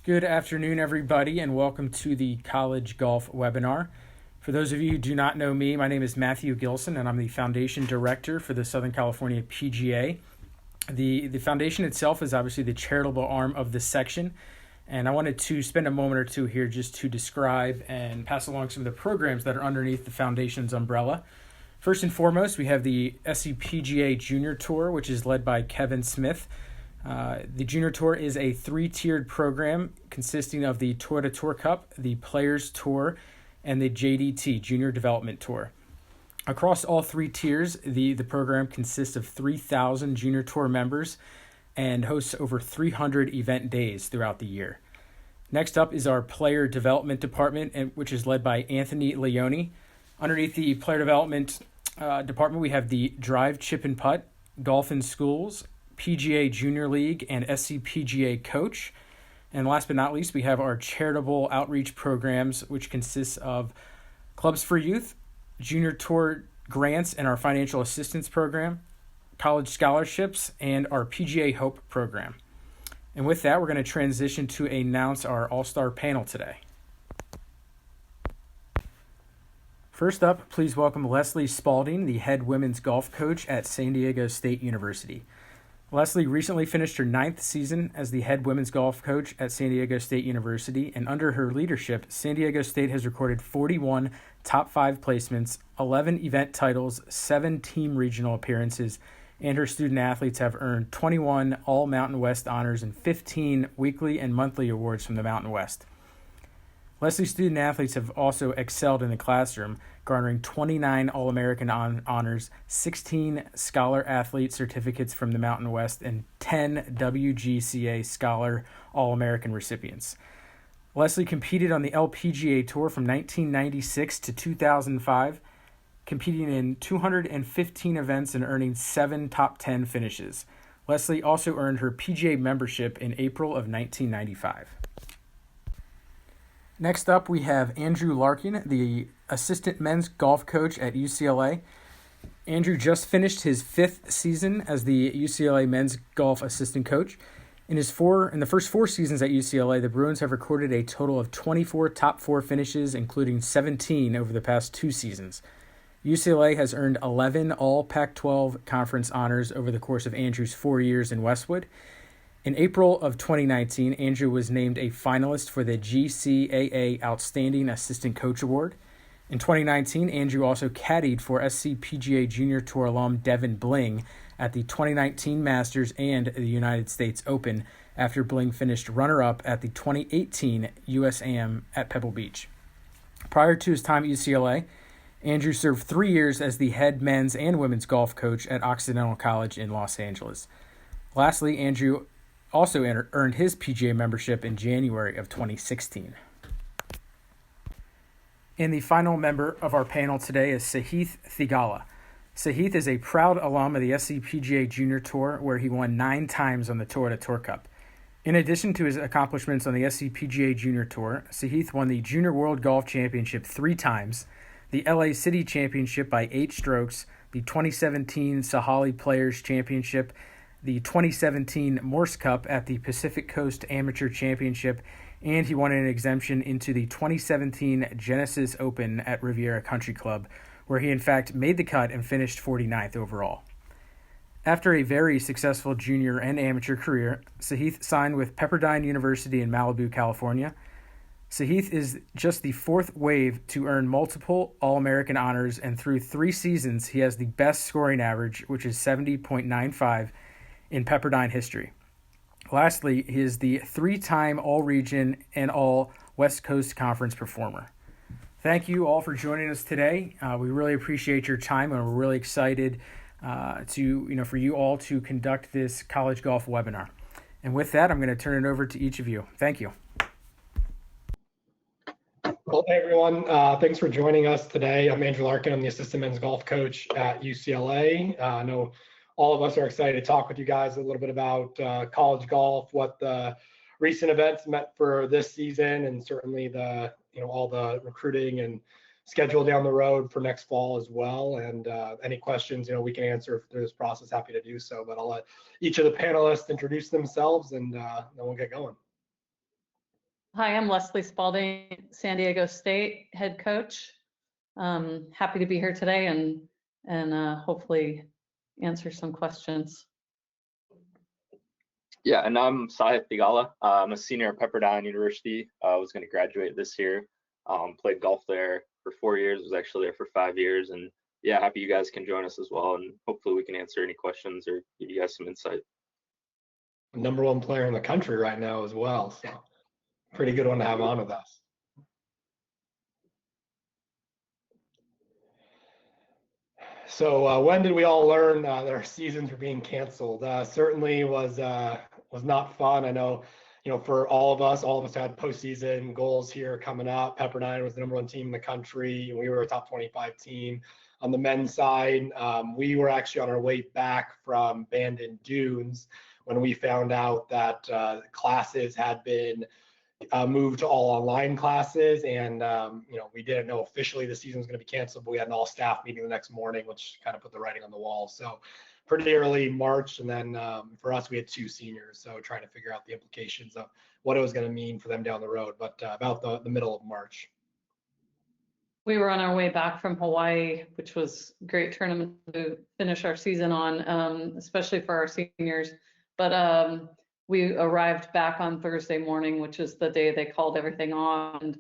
Good afternoon, everybody, and welcome to the College Golf webinar. For those of you who do not know me, my name is Matthew Gilson, and I'm the Foundation Director for the Southern California PGA. The foundation itself is obviously the charitable arm of this section, and I wanted to spend a moment or two here just to describe and pass along some of the programs that are underneath the foundation's umbrella. First and foremost, we have the SCPGA Junior Tour, which is led by Kevin Smith. The Junior Tour is a three-tiered program consisting of the Toyota Tour Cup, the Players Tour, and the JDT, Junior Development Tour. Across all three tiers, the program consists of 3,000 Junior Tour members and hosts over 300 event days throughout the year. Next up is our Player Development Department, which is led by Anthony Leone. Underneath the Player Development Department, we have the Drive, Chip, and Putt, Golf in Schools, Pga Junior League, and SCPGA Coach. And last but not least, we have our charitable outreach programs, which consists of Clubs for Youth, Junior Tour grants and our financial assistance program, college scholarships, and our PGA Hope program. And with that, we're going to transition to announce our all-star panel today. First up, please welcome Leslie Spalding, the head women's golf coach at San Diego State University. Leslie recently finished her 9th season as the head women's golf coach at San Diego State University, and under her leadership, San Diego State has recorded 41 top 5 placements, 11 event titles, 7 team regional appearances, and her student athletes have earned 21 All Mountain West honors and 15 weekly and monthly awards from the Mountain West. Leslie's student athletes have also excelled in the classroom, garnering 29 All-American honors, 16 Scholar Athlete certificates from the Mountain West, and 10 WGCA Scholar All-American recipients. Leslie competed on the LPGA Tour from 1996 to 2005, competing in 215 events and earning 7 top 10 finishes. Leslie also earned her PGA membership in April of 1995. Next up, we have Andrew Larkin, the assistant men's golf coach at UCLA. Andrew just finished his 5th season as the UCLA men's golf assistant coach. In the first 4 seasons at UCLA, the Bruins have recorded a total of 24 top 4 finishes, including 17 over the past 2 seasons. UCLA has earned 11 All Pac-12 conference honors over the course of Andrew's 4 years in Westwood. In April of 2019, Andrew was named a finalist for the GCAA Outstanding Assistant Coach Award. In 2019, Andrew also caddied for SCPGA Junior Tour alum Devin Bling at the 2019 Masters and the United States Open after Bling finished runner-up at the 2018 USAM at Pebble Beach. Prior to his time at UCLA, Andrew served 3 years as the head men's and women's golf coach at Occidental College in Los Angeles. Lastly, Andrew also earned his PGA membership in January of 2016. And the final member of our panel today is Sahith Fagal. Sahith is a proud alum of the SCPGA Junior Tour, where he won 9 times on the Toyota Tour Cup. In addition to his accomplishments on the SCPGA Junior Tour, Sahith won the Junior World Golf Championship 3 times, the LA City Championship by 8 strokes, the 2017 Sahali Players Championship, the 2017 Morse Cup at the Pacific Coast Amateur Championship, and he won an exemption into the 2017 Genesis Open at Riviera Country Club, where he in fact made the cut and finished 49th overall. After a very successful junior and amateur career, Sahith signed with Pepperdine University in Malibu, California. Sahith is just the 4th wave to earn multiple All-American honors, and through 3 seasons, he has the best scoring average, which is 70.95 in Pepperdine history. Lastly, he is the 3-time All-Region and All-West Coast Conference performer. Thank you all for joining us today. We really appreciate your time, and we're really excited for you all to conduct this college golf webinar. And with that, I'm going to turn it over to each of you. Thank you. Well, hey everyone, thanks for joining us today. I'm Andrew Larkin. I'm the assistant men's golf coach at UCLA. I know all of us are excited to talk with you guys a little bit about college golf, what the recent events meant for this season, and certainly all the recruiting and schedule down the road for next fall as well. And any questions, we can answer through this process, happy to do so. But I'll let each of the panelists introduce themselves, and then we'll get going. Hi, I'm Leslie Spalding, San Diego State head coach. Happy to be here today and hopefully answer some questions. Yeah, and I'm Sahith Fagal. I'm a senior at Pepperdine University. I was going to graduate this year. Played golf there for 4 years, was actually there for 5 years. And yeah, happy you guys can join us as well. And hopefully we can answer any questions or give you guys some insight. #1 player in the country right now as well. So pretty good one to have on with us. So when did we all learn that our seasons were being canceled? Certainly was not fun. I know, for all of us had postseason goals here coming up. Pepperdine was the #1 team in the country, and we were a top 25 team. On the men's side, we were actually on our way back from Bandon Dunes when we found out that classes had been moved to all online classes, and we didn't know officially the season was going to be canceled, but we had an all staff meeting the next morning, which kind of put the writing on the wall. So pretty early March, and then for us, we had 2 seniors, so trying to figure out the implications of what it was going to mean for them down the road. But about the middle of March. We were on our way back from Hawaii, which was a great tournament to finish our season on, especially for our seniors. But we arrived back on Thursday morning, which is the day they called everything on.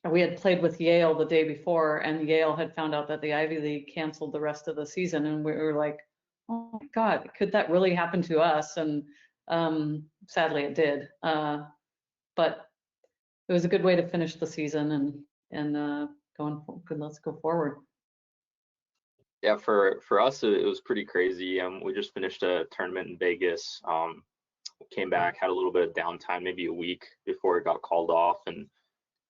We had played with Yale the day before, and Yale had found out that the Ivy League canceled the rest of the season, and we were like, oh my God, could that really happen to us? And sadly it did. But it was a good way to finish the season and let's go forward. Yeah, for us, it was pretty crazy. We just finished a tournament in Vegas. Came back, had a little bit of downtime, maybe a week before it got called off, and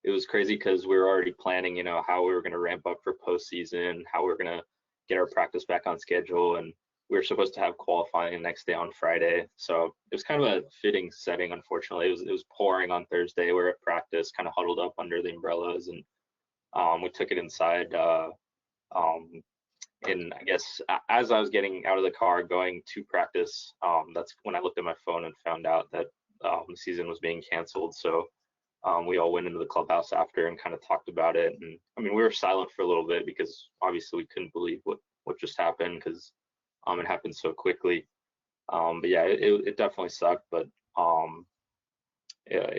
it was crazy because we were already planning, how we were going to ramp up for postseason, how we were going to get our practice back on schedule, and we were supposed to have qualifying the next day on Friday. So it was kind of a fitting setting. Unfortunately, it was pouring on Thursday. We were at practice, kind of huddled up under the umbrellas, and we took it inside. And I guess as I was getting out of the car going to practice, that's when I looked at my phone and found out that the season was being canceled. So we all went into the clubhouse after and kind of talked about it. And I mean, we were silent for a little bit because obviously we couldn't believe what just happened, because it happened so quickly. But yeah, it definitely sucked. But yeah,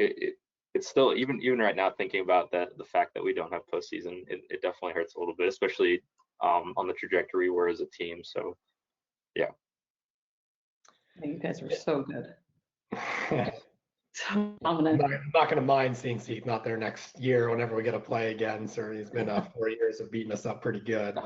it's still, even right now, thinking about the fact that we don't have postseason, it definitely hurts a little bit, especially on the trajectory we're as a team. So yeah. You guys were so good. So I'm not going to mind seeing Sahith not there next year whenever we get to play again. So he's been 4 years of beating us up pretty good.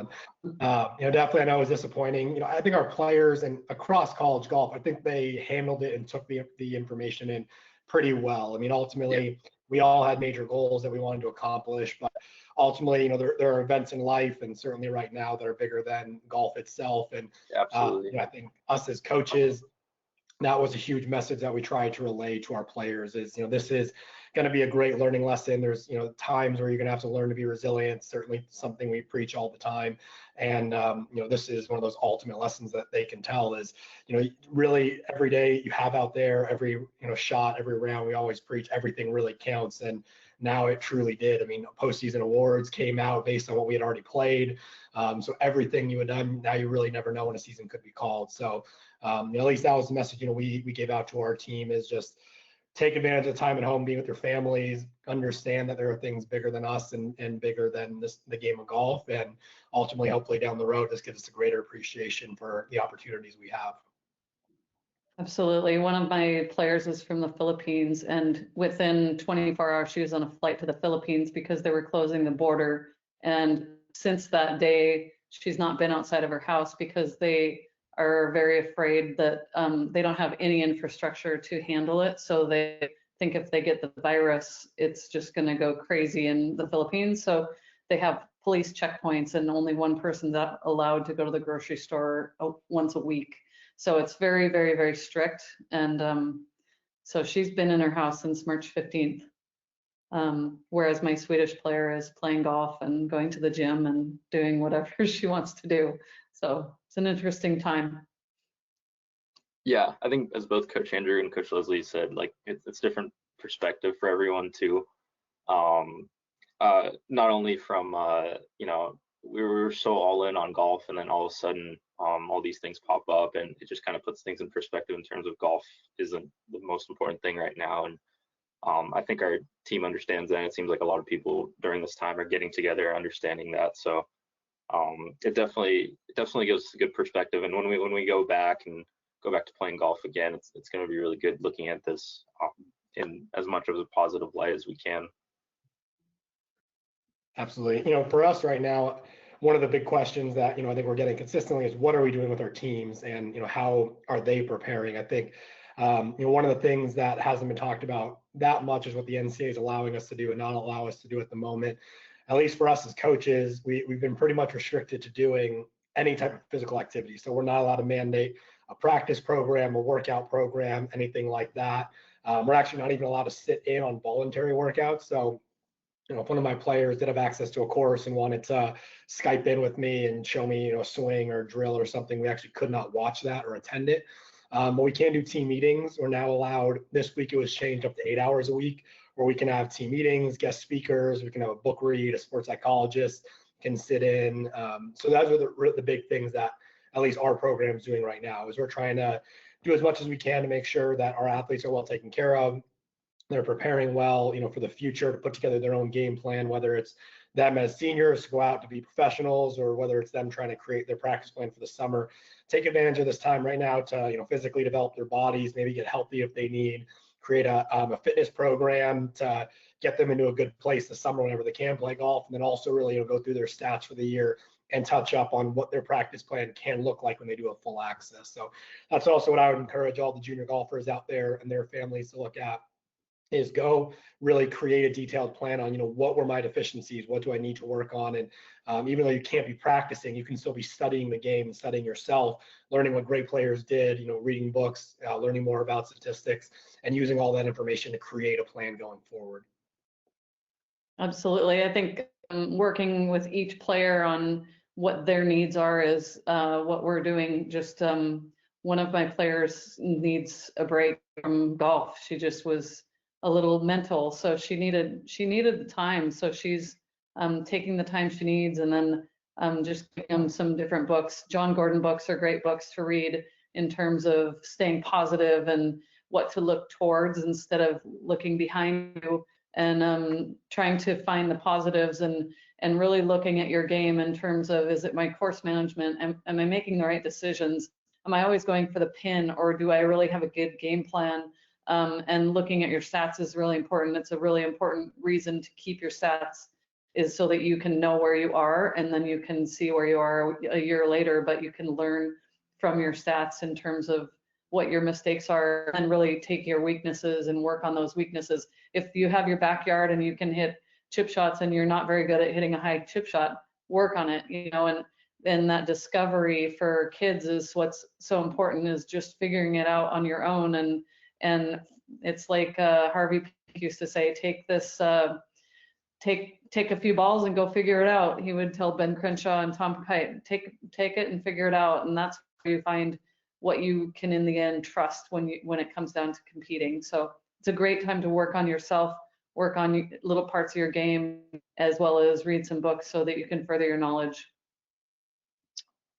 Definitely I know it was disappointing. I think our players and across college golf, I think they handled it and took the information in pretty well. I mean, ultimately, we all had major goals that we wanted to accomplish, but ultimately, there are events in life, and certainly right now, that are bigger than golf itself. And absolutely, I think us as coaches, that was a huge message that we tried to relay to our players is, this is going to be a great learning lesson. There's, times where you're going to have to learn to be resilient, certainly something we preach all the time. And, this is one of those ultimate lessons that they can tell is, really every day you have out there, every, shot, every round, we always preach everything really counts. And now it truly did. I mean, postseason awards came out based on what we had already played. So everything you had done, now you really never know when a season could be called. So at least that was the message, we gave out to our team, is just take advantage of the time at home, being with your families, understand that there are things bigger than us and bigger than the game of golf. And ultimately, hopefully down the road, this gives us a greater appreciation for the opportunities we have. Absolutely. One of my players is from the Philippines, and within 24 hours, she was on a flight to the Philippines because they were closing the border. And since that day, she's not been outside of her house because they are very afraid that they don't have any infrastructure to handle it. So they think if they get the virus, it's just going to go crazy in the Philippines. So they have police checkpoints, and only one person's allowed to go to the grocery store once a week. So it's very, very, very strict. And so she's been in her house since March 15th. Whereas my Swedish player is playing golf and going to the gym and doing whatever she wants to do. So it's an interesting time. Yeah, I think as both Coach Andrew and Coach Leslie said, like it's different perspective for everyone too. Not only from you know, we were so all in on golf, and then all of a sudden all these things pop up, and it just kind of puts things in perspective in terms of golf isn't the most important thing right now. And I think our team understands that. It seems like a lot of people during this time are getting together, understanding that. So it definitely gives us a good perspective. And when we go back to playing golf again, it's going to be really good looking at this in as much of a positive light as we can. Absolutely. You know, for us right now, one of the big questions that, you know, I think we're getting consistently is what are we doing with our teams, and, you know, how are they preparing? I think, you know, one of the things that hasn't been talked about that much is what the NCAA is allowing us to do and not allow us to do at the moment. At least for us as coaches, we've been pretty much restricted to doing any type of physical activity. So we're not allowed to mandate a practice program, a workout program, anything like that. We're actually not even allowed to sit in on voluntary workouts. So, you know, if one of my players did have access to a course and wanted to Skype in with me and show me, you know, a swing or a drill or something, we actually could not watch that or attend it. But we can do team meetings. We're now allowed, this week it was changed up to 8 hours a week, where we can have team meetings, guest speakers, we can have a book read, a sports psychologist can sit in. So those are the big things that at least our program is doing right now, is we're trying to do as much as we can to make sure that our athletes are well taken care of. They're preparing well, you know, for the future, to put together their own game plan, whether it's them as seniors to go out to be professionals, or whether it's them trying to create their practice plan for the summer. Take advantage of this time right now to, you know, physically develop their bodies, maybe get healthy if they need, create a fitness program to get them into a good place this summer whenever they can play golf, and then also really, you know, go through their stats for the year and touch up on what their practice plan can look like when they do a full access. So that's also what I would encourage all the junior golfers out there and their families to look at, is go really create a detailed plan on, you know, what were my deficiencies, what do I need to work on? And even though you can't be practicing, you can still be studying the game and studying yourself, learning what great players did, you know, reading books, learning more about statistics, and using all that information to create a plan going forward. Absolutely. I think working with each player on what their needs are is what we're doing. Just one of my players needs a break from golf. She just was a little mental, so she needed the time. So she's taking the time she needs, and then just giving them some different books. John Gordon books are great books to read in terms of staying positive and what to look towards instead of looking behind you, and trying to find the positives, and really looking at your game in terms of, is it my course management? Am I making the right decisions? Am I always going for the pin, or do I really have a good game plan? And looking at your stats is really important. It's a really important reason to keep your stats, is so that you can know where you are, and then you can see where you are a year later, but you can learn from your stats in terms of what your mistakes are, and really take your weaknesses and work on those weaknesses. If you have your backyard and you can hit chip shots and you're not very good at hitting a high chip shot, work on it, you know. And that discovery for kids is what's so important, is just figuring it out on your own. And it's like Harvey Pink used to say, take this, take a few balls and go figure it out. He would tell Ben Crenshaw and Tom Kite, take it and figure it out. And that's where you find what you can in the end trust when it comes down to competing. So it's a great time to work on yourself, work on little parts of your game, as well as read some books so that you can further your knowledge.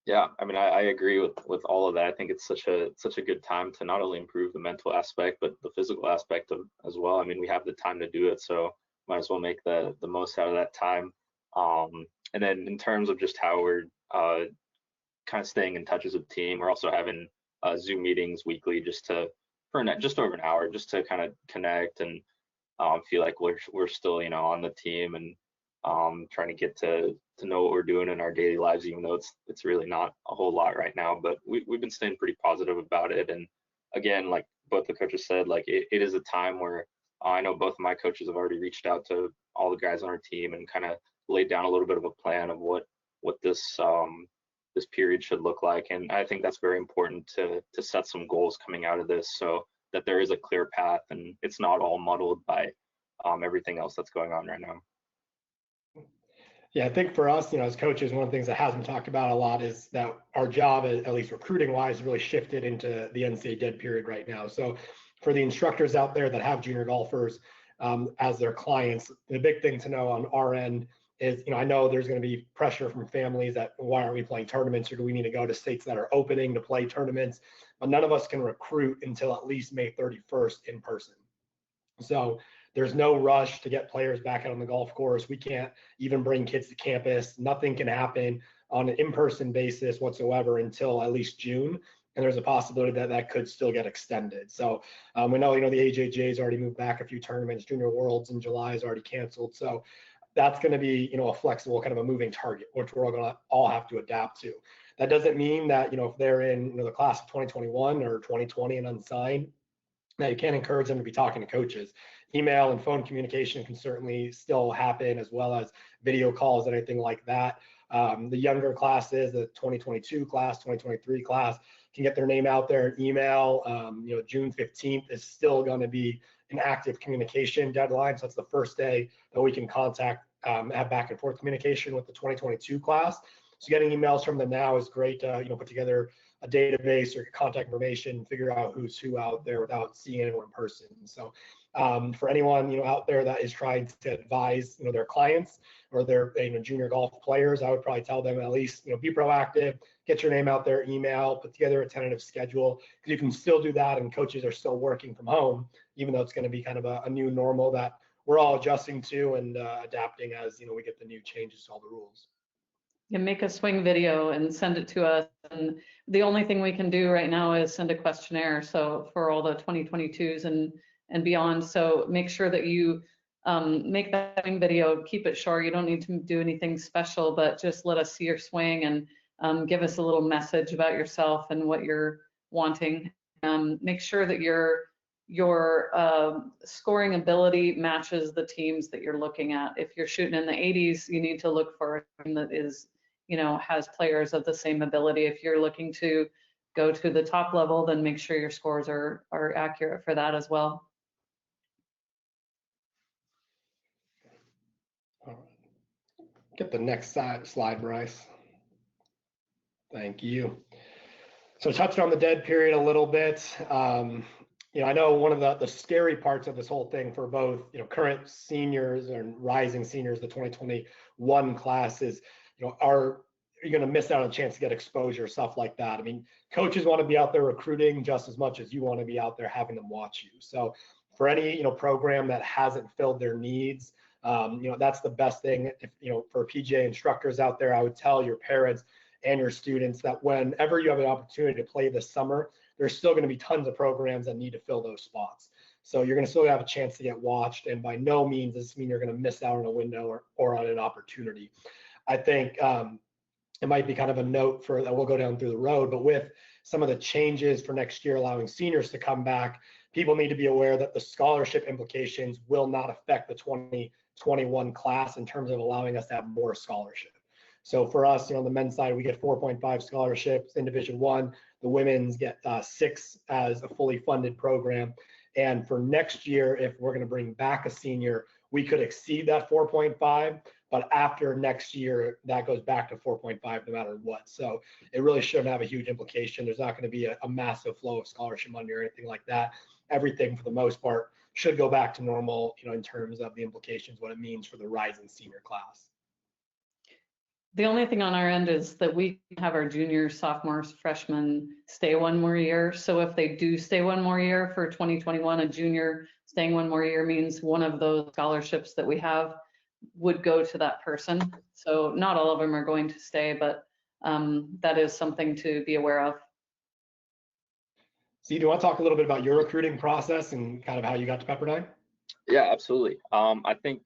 Yeah, I mean, I agree with all of that. I think it's such a good time to not only improve the mental aspect, but the physical aspect as well. I mean, we have the time to do it, so might as well make the most out of that time. And then in terms of just how we're kind of staying in touch as a team, we're also having Zoom meetings weekly, just over an hour, just to kind of connect and feel like we're still, you know, on the team, and trying to get to know what we're doing in our daily lives, even though it's really not a whole lot right now. But we've been staying pretty positive about it. And again, like both the coaches said, like it is a time where I know both of my coaches have already reached out to all the guys on our team and kind of laid down a little bit of a plan of what this period should look like. And I think that's very important to set some goals coming out of this, so that there is a clear path and it's not all muddled by everything else that's going on right now. Yeah, I think for us, you know, as coaches, one of the things that hasn't talked about a lot is that our job, at least recruiting wise, really shifted into the NCAA dead period right now. So for the instructors out there that have junior golfers as their clients, the big thing to know on our end is, I know there's going to be pressure from families that why aren't we playing tournaments, or do we need to go to states that are opening to play tournaments? But none of us can recruit until at least May 31st in person. So there's no rush to get players back out on the golf course. We can't even bring kids to campus. Nothing can happen on an in-person basis whatsoever until at least June. And there's a possibility that that could still get extended. So we know, the AJJ's already moved back a few tournaments. Junior Worlds in July is already canceled. So that's going to be, a flexible kind of a moving target, which we're going to all have to adapt to. That doesn't mean that, if they're in the class of 2021 or 2020 and unsigned, that you can't encourage them to be talking to coaches. Email and phone communication can certainly still happen, as well as video calls and anything like that. The younger classes, the 2022 class, 2023 class, can get their name out there. Email, June 15th is still going to be an active communication deadline. So that's the first day that we can contact, have back and forth communication with the 2022 class. So getting emails from them now is great to, put together a database or contact information, figure out who's who out there without seeing anyone in person. So for anyone, out there that is trying to advise, their clients or their, junior golf players, I would probably tell them at least, be proactive, get your name out there, email, put together a tentative schedule, because you can still do that and coaches are still working from home, even though it's going to be kind of a new normal that we're all adjusting to and adapting as, we get the new changes to all the rules. You make a swing video and send it to us. And the only thing we can do right now is send a questionnaire. So for all the 2022s and beyond. So make sure that you make that swing video, keep it short. You don't need to do anything special, but just let us see your swing and give us a little message about yourself and what you're wanting. Make sure that your scoring ability matches the teams that you're looking at. If you're shooting in the 80s, you need to look for a team that is, has players of the same ability. If you're looking to go to the top level, then make sure your scores are accurate for that as well. All right. Get the next slide, Bryce. Thank you. So touched on the dead period a little bit. I know one of the scary parts of this whole thing for both, current seniors and rising seniors, the 2021 class is, are you going to miss out on a chance to get exposure, stuff like that. I mean, coaches want to be out there recruiting just as much as you want to be out there having them watch you. So for any, program that hasn't filled their needs, that's the best thing. If, for PGA instructors out there, I would tell your parents and your students that whenever you have an opportunity to play this summer, there's still going to be tons of programs that need to fill those spots. So you're going to still have a chance to get watched. And by no means does this mean you're going to miss out on a window or on an opportunity. I think it might be kind of a note for that we'll go down through the road, but with some of the changes for next year, allowing seniors to come back, people need to be aware that the scholarship implications will not affect the 2021 class in terms of allowing us to have more scholarship. So for us, on the men's side, we get 4.5 scholarships in Division I. The women's get 6 as a fully funded program. And for next year, if we're going to bring back a senior, we could exceed that 4.5. But after next year, that goes back to 4.5 no matter what. So it really shouldn't have a huge implication. There's not going to be a massive flow of scholarship money or anything like that. Everything, for the most part, should go back to normal, in terms of the implications, what it means for the rising senior class. The only thing on our end is that we have our juniors, sophomores, freshmen stay one more year. So if they do stay one more year for 2021, a junior staying one more year means one of those scholarships that we have would go to that person. So not all of them are going to stay, but that is something to be aware of. So do you want to talk a little bit about your recruiting process and kind of how you got to Pepperdine? Yeah, absolutely. I think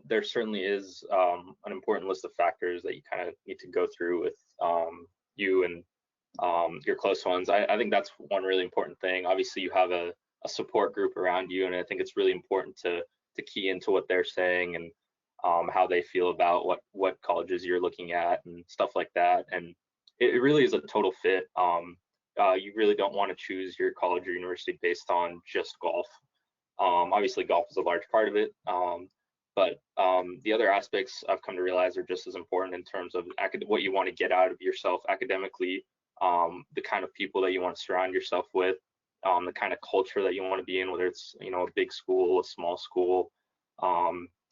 there certainly is an important list of factors that you kind of need to go through with you and your close ones. I think that's one really important thing. Obviously, you have a support group around you, and I think it's really important to key into what they're saying and how they feel about what colleges you're looking at and stuff like that. And it really is a total fit. You really don't want to choose your college or university based on just golf. Obviously, golf is a large part of it, but the other aspects I've come to realize are just as important in terms of what you want to get out of yourself academically, the kind of people that you want to surround yourself with, the kind of culture that you want to be in, whether it's, you know, a big school, a small school.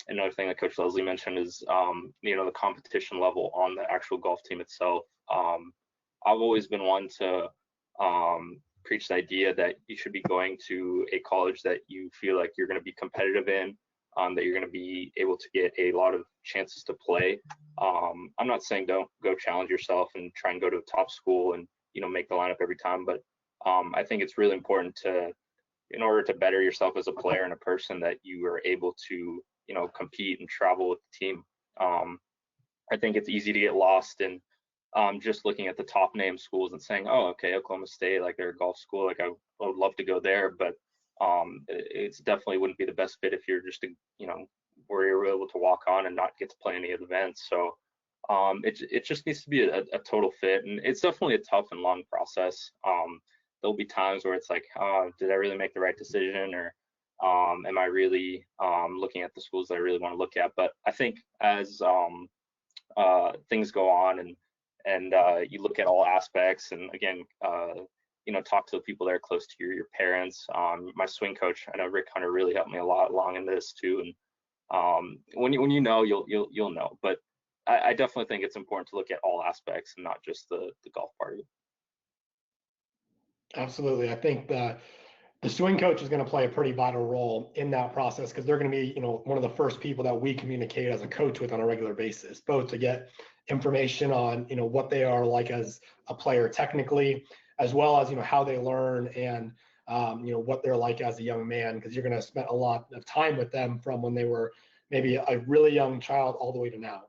Another thing that Coach Leslie mentioned is, you know, the competition level on the actual golf team itself. I've always been one to preach the idea that you should be going to a college that you feel like you're going to be competitive in, that you're going to be able to get a lot of chances to play. I'm not saying don't go challenge yourself and try and go to a top school and, you know, make the lineup every time, but I think it's really important to, in order to better yourself as a player and a person, that you are able to, you know, compete and travel with the team. I think it's easy to get lost in just looking at the top name schools and saying, oh, okay, Oklahoma State, like they're a golf school, like I would love to go there, but it's definitely wouldn't be the best fit if you're just, you know, where you're able to walk on and not get to play any of the events. So it just needs to be a total fit, and it's definitely a tough and long process. There'll be times where it's like, did I really make the right decision, or am I really looking at the schools that I really want to look at? But I think as things go on and you look at all aspects, and again, you know, talk to the people that are close to your parents. My swing coach, I know Rick Hunter, really helped me a lot along in this too. And when you know, you'll know. But I definitely think it's important to look at all aspects and not just the golf part of it. Absolutely. I think the swing coach is going to play a pretty vital role in that process, because they're going to be, you know, one of the first people that we communicate as a coach with on a regular basis, both to get information on, you know, what they are like as a player technically, as well as, you know, how they learn and, you know, what they're like as a young man, because you're going to spend a lot of time with them from when they were maybe a really young child all the way to now.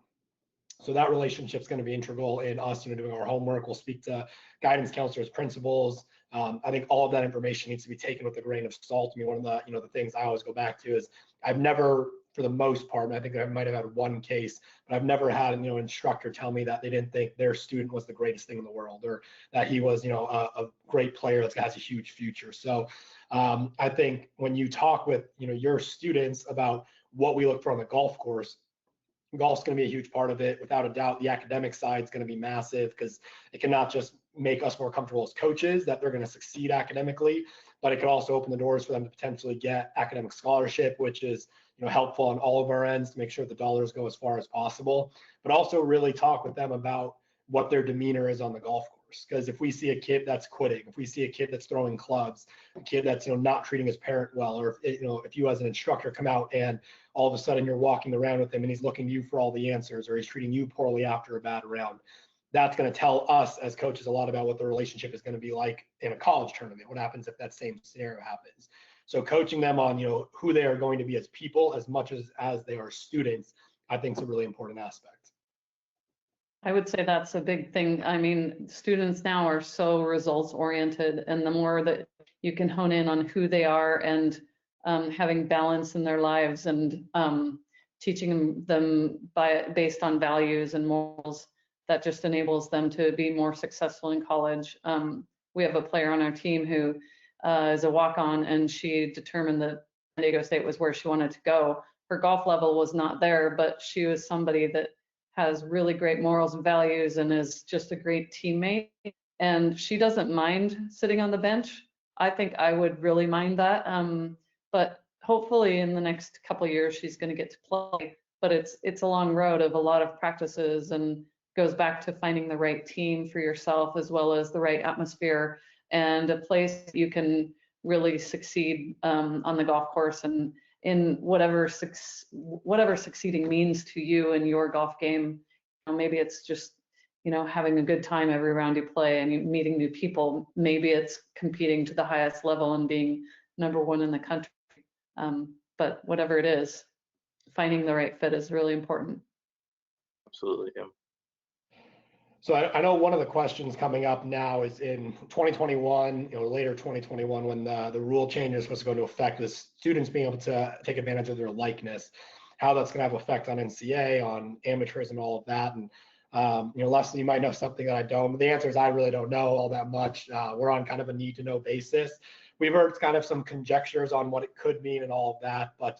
So that relationship is going to be integral in us, you know, doing our homework. We'll speak to guidance counselors, principals. I think all of that information needs to be taken with a grain of salt. I mean, one of the, you know, the things I always go back to is I've never, for the most part, and I think I might have had one case, but I've never had, you know, an instructor tell me that they didn't think their student was the greatest thing in the world, or that he was, you know, a great player that has a huge future. So I think when you talk with, you know, your students about what we look for on the golf course, golf's going to be a huge part of it. Without a doubt, the academic side is going to be massive, because it can not just make us more comfortable as coaches that they're going to succeed academically, but it could also open the doors for them to potentially get academic scholarship, which is, you know, helpful on all of our ends to make sure the dollars go as far as possible, but also really talk with them about what their demeanor is on the golf course. Because if we see a kid that's quitting, if we see a kid that's throwing clubs, a kid that's, you know, not treating his parent well, or if, you know, if you as an instructor come out and all of a sudden you're walking around with him and he's looking to you for all the answers, or he's treating you poorly after a bad round, that's going to tell us as coaches a lot about what the relationship is going to be like in a college tournament. What happens if that same scenario happens? So coaching them on, you know, who they are going to be as people as much as they are students, I think is a really important aspect. I would say that's a big thing. I mean, students now are so results oriented, and the more that you can hone in on who they are and having balance in their lives, and teaching them based on values and morals, that just enables them to be more successful in college. We have a player on our team who is a walk-on, and she determined that San Diego State was where she wanted to go. Her golf level was not there, but she was somebody that has really great morals and values and is just a great teammate. And she doesn't mind sitting on the bench. I think I would really mind that. But hopefully in the next couple of years, she's going to get to play. But it's a long road of a lot of practices, and goes back to finding the right team for yourself, as well as the right atmosphere and a place you can really succeed on the golf course, and in whatever succeeding means to you and your golf game. You know, maybe it's just, you know, having a good time every round you play and meeting new people. Maybe it's competing to the highest level and being #1 in the country. But whatever it is, finding the right fit is really important. Absolutely, yeah. So I know one of the questions coming up now is in 2021, you know, later 2021, when the rule changes was going to affect the students being able to take advantage of their likeness, how that's going to have effect on NCA, on amateurism, all of that. And, you know, Leslie, you might know something that I don't, but the answer is I really don't know all that much. We're on kind of a need to know basis. We've heard kind of some conjectures on what it could mean and all of that, but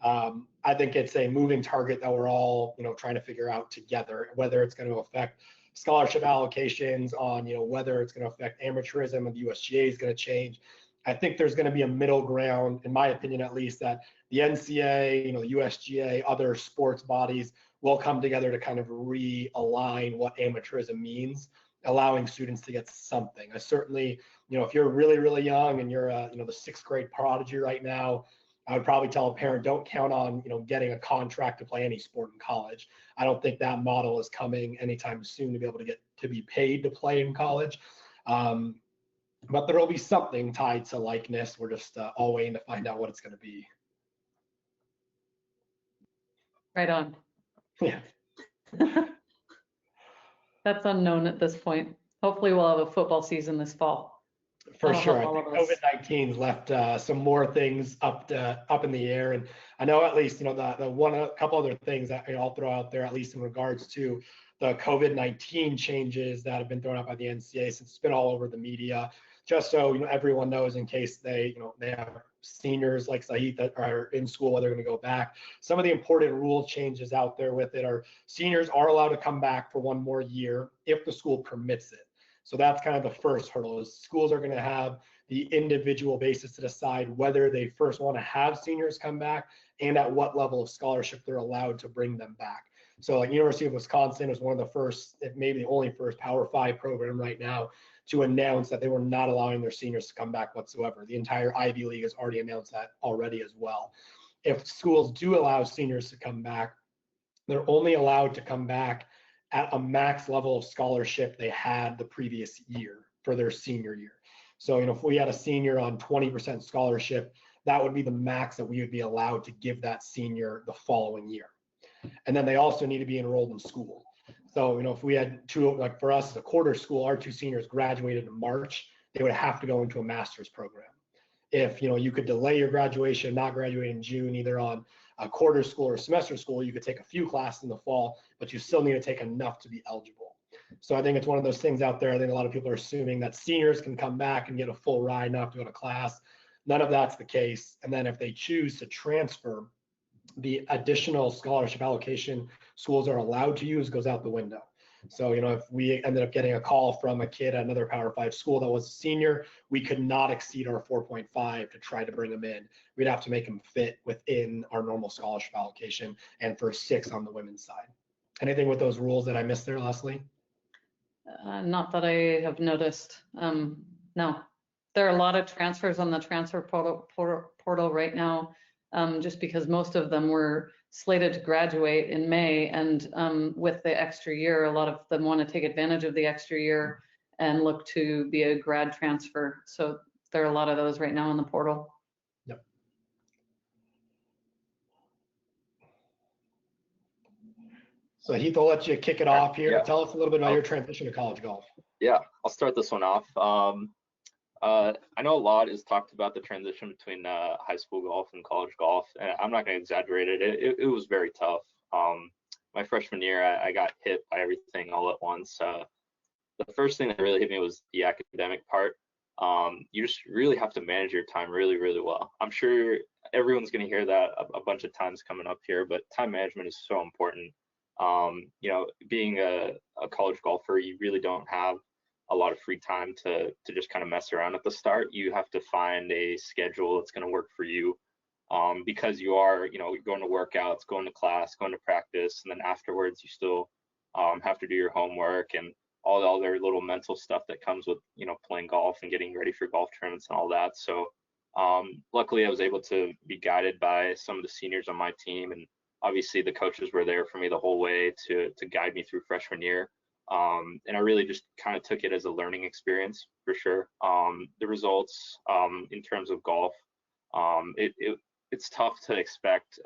I think it's a moving target that we're all, you know, trying to figure out together, whether it's going to affect scholarship allocations, on, you know, whether it's going to affect amateurism and the USGA is going to change. I think there's going to be a middle ground, in my opinion at least, that the NCAA, USGA, other sports bodies will come together to kind of realign what amateurism means, allowing students to get something. I certainly, if you're really, really young and you're, the 6th grade prodigy right now, I would probably tell a parent, don't count on, getting a contract to play any sport in college. I don't think that model is coming anytime soon to be able to be paid to play in college. But there will be something tied to likeness. We're just all waiting to find out what it's going to be. Right on. Yeah. That's unknown at this point. Hopefully we'll have a football season this fall. For That'll sure. help I all think of us. COVID-19's left some more things up in the air. And I know at least, a couple other things that I'll throw out there, at least in regards to the COVID-19 changes that have been thrown out by the NCAA, since it's been all over the media, just so everyone knows, in case they have seniors like Sahith that are in school, whether they're going to go back. Some of the important rule changes out there with it are seniors are allowed to come back for one more year if the school permits it. So that's kind of the first hurdle, is schools are going to have the individual basis to decide whether they first want to have seniors come back and at what level of scholarship they're allowed to bring them back. So like University of Wisconsin is one of the first, maybe the only first Power 5 program right now to announce that they were not allowing their seniors to come back whatsoever. The entire Ivy League has already announced that already as well. If schools do allow seniors to come back, they're only allowed to come back at a max level of scholarship they had the previous year for their senior year. So, if we had a senior on 20% scholarship, that would be the max that we would be allowed to give that senior the following year. And then they also need to be enrolled in school. So, if we had two, like for us, a quarter school, our 2 seniors graduated in March, they would have to go into a master's program. If, you could delay your graduation, not graduate in June, either on a quarter school or semester school, you could take a few classes in the fall, but you still need to take enough to be eligible. So I think it's one of those things out there. I think a lot of people are assuming that seniors can come back and get a full ride, not have to go to class. None of that's the case. And then if they choose to transfer, the additional scholarship allocation schools are allowed to use goes out the window. So, if we ended up getting a call from a kid at another Power 5 school that was a senior, we could not exceed our 4.5 to try to bring them in. We'd have to make them fit within our normal scholarship allocation, and for 6 on the women's side. Anything with those rules that I missed there, Leslie? Not that I have noticed. No, there are a lot of transfers on the transfer portal right now, just because most of them were slated to graduate in May, and with the extra year, a lot of them want to take advantage of the extra year and look to be a grad transfer. So there are a lot of those right now in the portal. Yep. So Heath, I'll let you kick it off here. Yeah. Tell us a little bit about your transition to college golf. Yeah, I'll start this one off. I know a lot is talked about the transition between high school golf and college golf, and I'm not going to exaggerate it. It was very tough. My freshman year, I got hit by everything all at once. The first thing that really hit me was the academic part. You just really have to manage your time really, really well. I'm sure everyone's going to hear that a bunch of times coming up here, but time management is so important. Being a college golfer, you really don't have a lot of free time to just kind of mess around at the start. You have to find a schedule that's going to work for you, because you are, going to workouts, going to class, going to practice, and then afterwards you still have to do your homework and all the other little mental stuff that comes with, playing golf and getting ready for golf tournaments and all that. So luckily I was able to be guided by some of the seniors on my team, and obviously the coaches were there for me the whole way to guide me through freshman year. And I really just kind of took it as a learning experience for sure. The results in terms of golf, it's tough to expect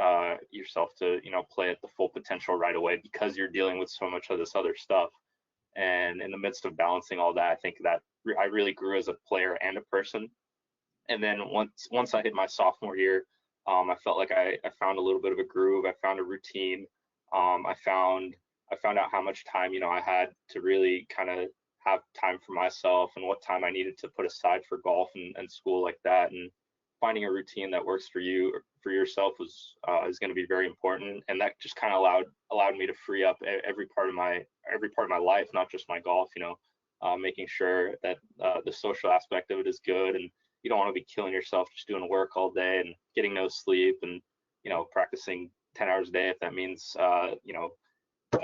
yourself to play at the full potential right away, because you're dealing with so much of this other stuff. And in the midst of balancing all that, I think that I really grew as a player and a person. And then once I hit my sophomore year, I felt like I found a little bit of a groove. I found a routine. I found out how much time, I had to really kind of have time for myself, and what time I needed to put aside for golf and school like that. And finding a routine that works for you, for yourself, is going to be very important. And that just kind of allowed me to free up every part of my life, not just my golf. Making sure that the social aspect of it is good, and you don't want to be killing yourself just doing work all day and getting no sleep and, practicing 10 hours a day if that means,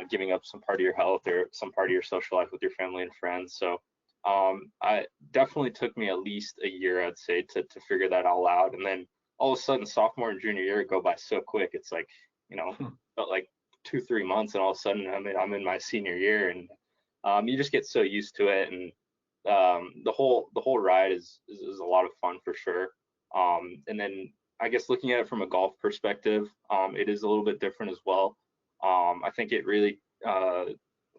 giving up some part of your health or some part of your social life with your family and friends. So I definitely took me at least a year, I'd say, to figure that all out. And then all of a sudden, sophomore and junior year go by so quick. It's like, felt like 2-3 months, and all of a sudden I'm in my senior year, and you just get so used to it. And the whole ride is a lot of fun for sure. And then I guess looking at it from a golf perspective, it is a little bit different as well. I think it really,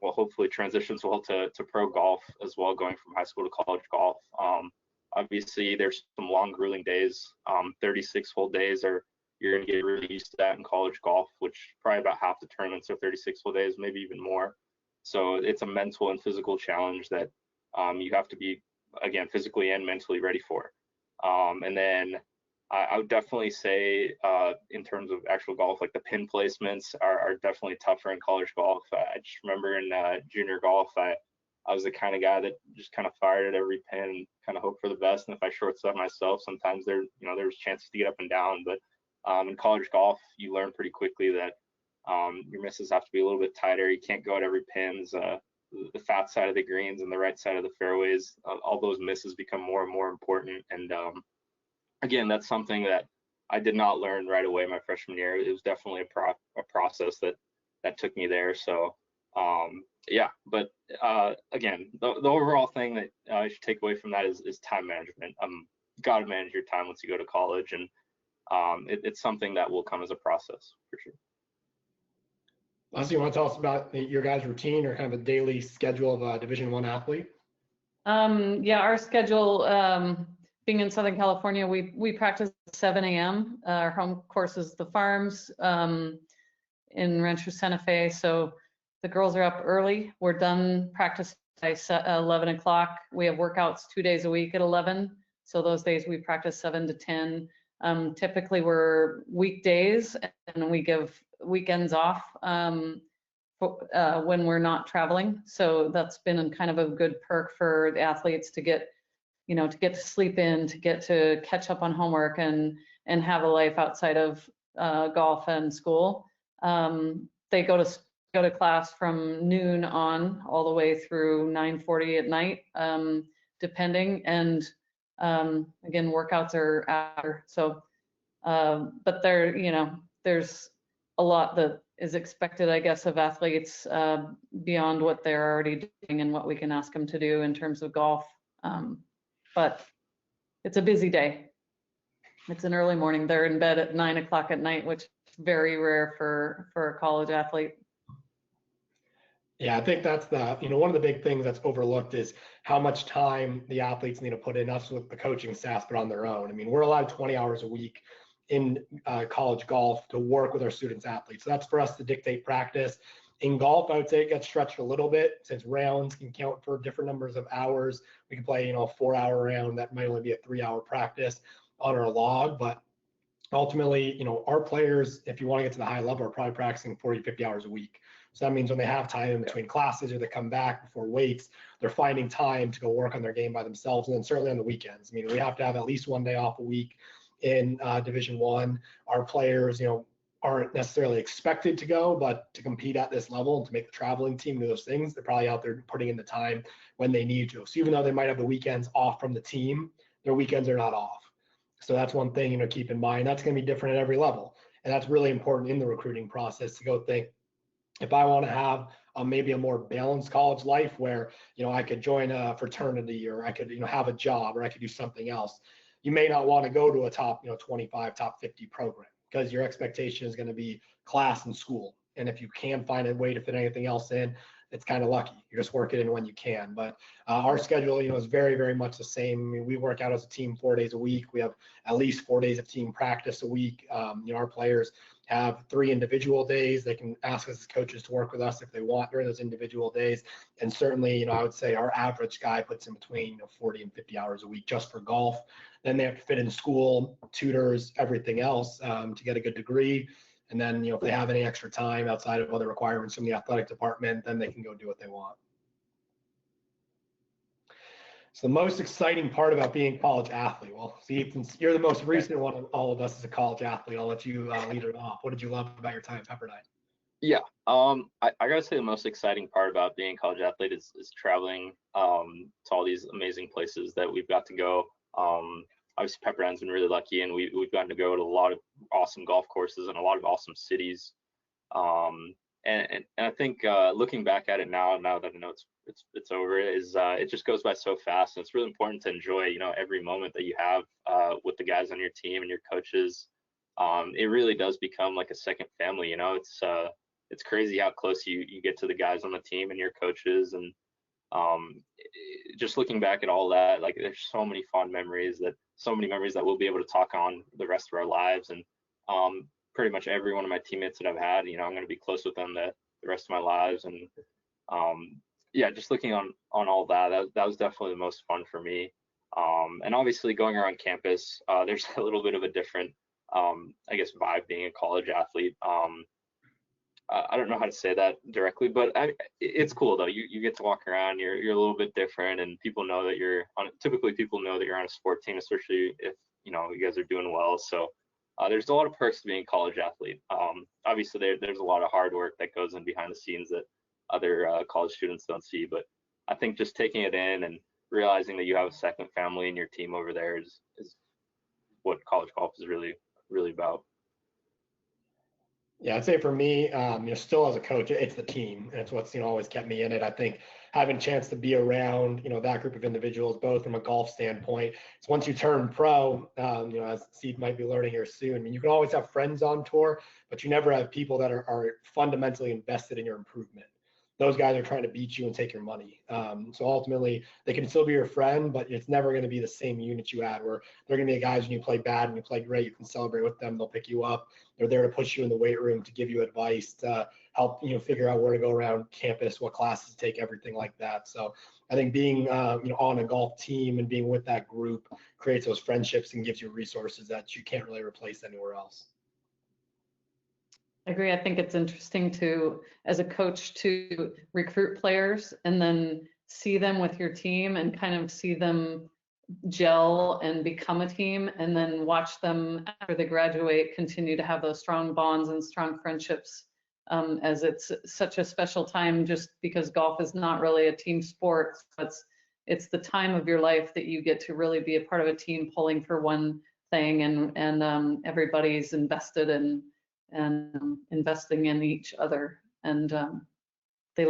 hopefully transitions well to pro golf as well, going from high school to college golf. Obviously, there's some long, grueling days. 36-hole days you're going to get really used to that in college golf, which probably about half the tournaments are 36-hole days, maybe even more. So it's a mental and physical challenge that you have to be, again, physically and mentally ready for. And then I would definitely say in terms of actual golf, like the pin placements are definitely tougher in college golf. I just remember in junior golf, I was the kind of guy that just kind of fired at every pin and kind of hoped for the best. And if I short set myself, sometimes there's chances to get up and down. But in college golf, you learn pretty quickly that your misses have to be a little bit tighter. You can't go at every pins. The fat side of the greens and the right side of the fairways, all those misses become more and more important. And again, that's something that I did not learn right away my freshman year. It was definitely a process that took me there. So but again, the overall thing that I should take away from that is time management. Got to manage your time once you go to college, and it's something that will come as a process for sure. Leslie, you want to tell us about your guys' routine or kind of a daily schedule of a Division I athlete? Our schedule, being in Southern California, we practice at 7 a.m. Our home course is the Farms in Rancho Santa Fe. So the girls are up early. We're done practice by 11 o'clock. We have workouts 2 days a week at 11. So those days we practice 7 to 10. Typically we're weekdays, and we give weekends off when we're not traveling. So that's been kind of a good perk for the athletes to get to sleep in, to get to catch up on homework and have a life outside of golf and school. They go to class from noon on all the way through 9:40 at night, depending. And again, workouts are after. So, but there's a lot that is expected, I guess, of athletes beyond what they're already doing and what we can ask them to do in terms of golf. But it's a busy day. It's an early morning. They're in bed at 9 o'clock at night, which is very rare for a college athlete. Yeah, I think that's one of the big things that's overlooked is how much time the athletes need to put in, us with the coaching staff, but on their own. I mean, we're allowed 20 hours a week in college golf to work with our students athletes. So that's for us to dictate practice. In golf, I would say it gets stretched a little bit since rounds can count for different numbers of hours. We can play, a 4-hour round that might only be a 3-hour practice on our log, but ultimately, our players, if you want to get to the high level, are probably practicing 40, 50 hours a week. So that means when they have time in between classes or they come back before weights, they're finding time to go work on their game by themselves. And then certainly on the weekends, we have to have at least 1 day off a week in Division I. Our players, aren't necessarily expected to go, but to compete at this level and to make the traveling team do those things, they're probably out there putting in the time when they need to. So even though they might have the weekends off from the team, their weekends are not off. So that's one thing, keep in mind. That's going to be different at every level. And that's really important in the recruiting process to go think, if I want to have maybe a more balanced college life where, I could join a fraternity, or I could, have a job, or I could do something else. You may not want to go to a top, 25, top 50 program, because your expectation is going to be class and school. And if you can find a way to fit anything else in, it's kind of lucky. You just work it in when you can. But our schedule, is very, very much the same. We work out as a team 4 days a week. We have at least 4 days of team practice a week. Our players have 3 individual days. They can ask us as coaches to work with us if they want during those individual days. And certainly, I would say our average guy puts in between 40 and 50 hours a week just for golf. Then they have to fit in school, tutors, everything else to get a good degree. And then, if they have any extra time outside of other requirements from the athletic department, then they can go do what they want. So the most exciting part about being a college athlete, well, see, since you're the most recent one of all of us as a college athlete, I'll let you lead it off. What did you love about your time at Pepperdine? Yeah, I gotta say the most exciting part about being a college athlete is traveling to all these amazing places that we've got to go. Obviously, Pepperdine's been really lucky, and we've gotten to go to a lot of awesome golf courses and a lot of awesome cities. And I think looking back at it now that I know it's over, it just goes by so fast, and it's really important to enjoy every moment that you have with the guys on your team and your coaches. It really does become like a second family. It's crazy how close you get to the guys on the team and your coaches, and just looking back at all that, like there's so many memories that we'll be able to talk on the rest of our lives. And pretty much every one of my teammates that I've had, I'm going to be close with them the rest of my lives. And yeah, just looking on all that was definitely the most fun for me. And obviously going around campus, there's a little bit of a different I guess vibe being a college athlete. I don't know how to say that directly, but it's cool though. You get to walk around. You're a little bit different, and people know that you're on. Typically, people know that you're on a sport team, especially if you guys are doing well. So there's a lot of perks to being a college athlete. Obviously, there's a lot of hard work that goes in behind the scenes that other college students don't see. But I think just taking it in and realizing that you have a second family in your team over there is what college golf is really about. Yeah, I'd say for me, still as a coach, it's the team, and it's what's always kept me in it. I think having a chance to be around that group of individuals, both from a golf standpoint, it's once you turn pro, as Steve might be learning here soon. I mean, you can always have friends on tour, but you never have people that are fundamentally invested in your improvement. Those guys are trying to beat you and take your money. So ultimately, they can still be your friend, but it's never going to be the same unit you had, where they're going to be the guys when you play bad and you play great, you can celebrate with them. They'll pick you up. They're there to push you in the weight room, to give you advice, to help figure out where to go around campus, what classes to take, everything like that. So I think being on a golf team and being with that group creates those friendships and gives you resources that you can't really replace anywhere else. I agree. I think it's interesting as a coach, to recruit players and then see them with your team and kind of see them gel and become a team, and then watch them after they graduate continue to have those strong bonds and strong friendships, as it's such a special time, just because golf is not really a team sport. It's the time of your life that you get to really be a part of a team pulling for one thing, and everybody's invested and investing in each other, and they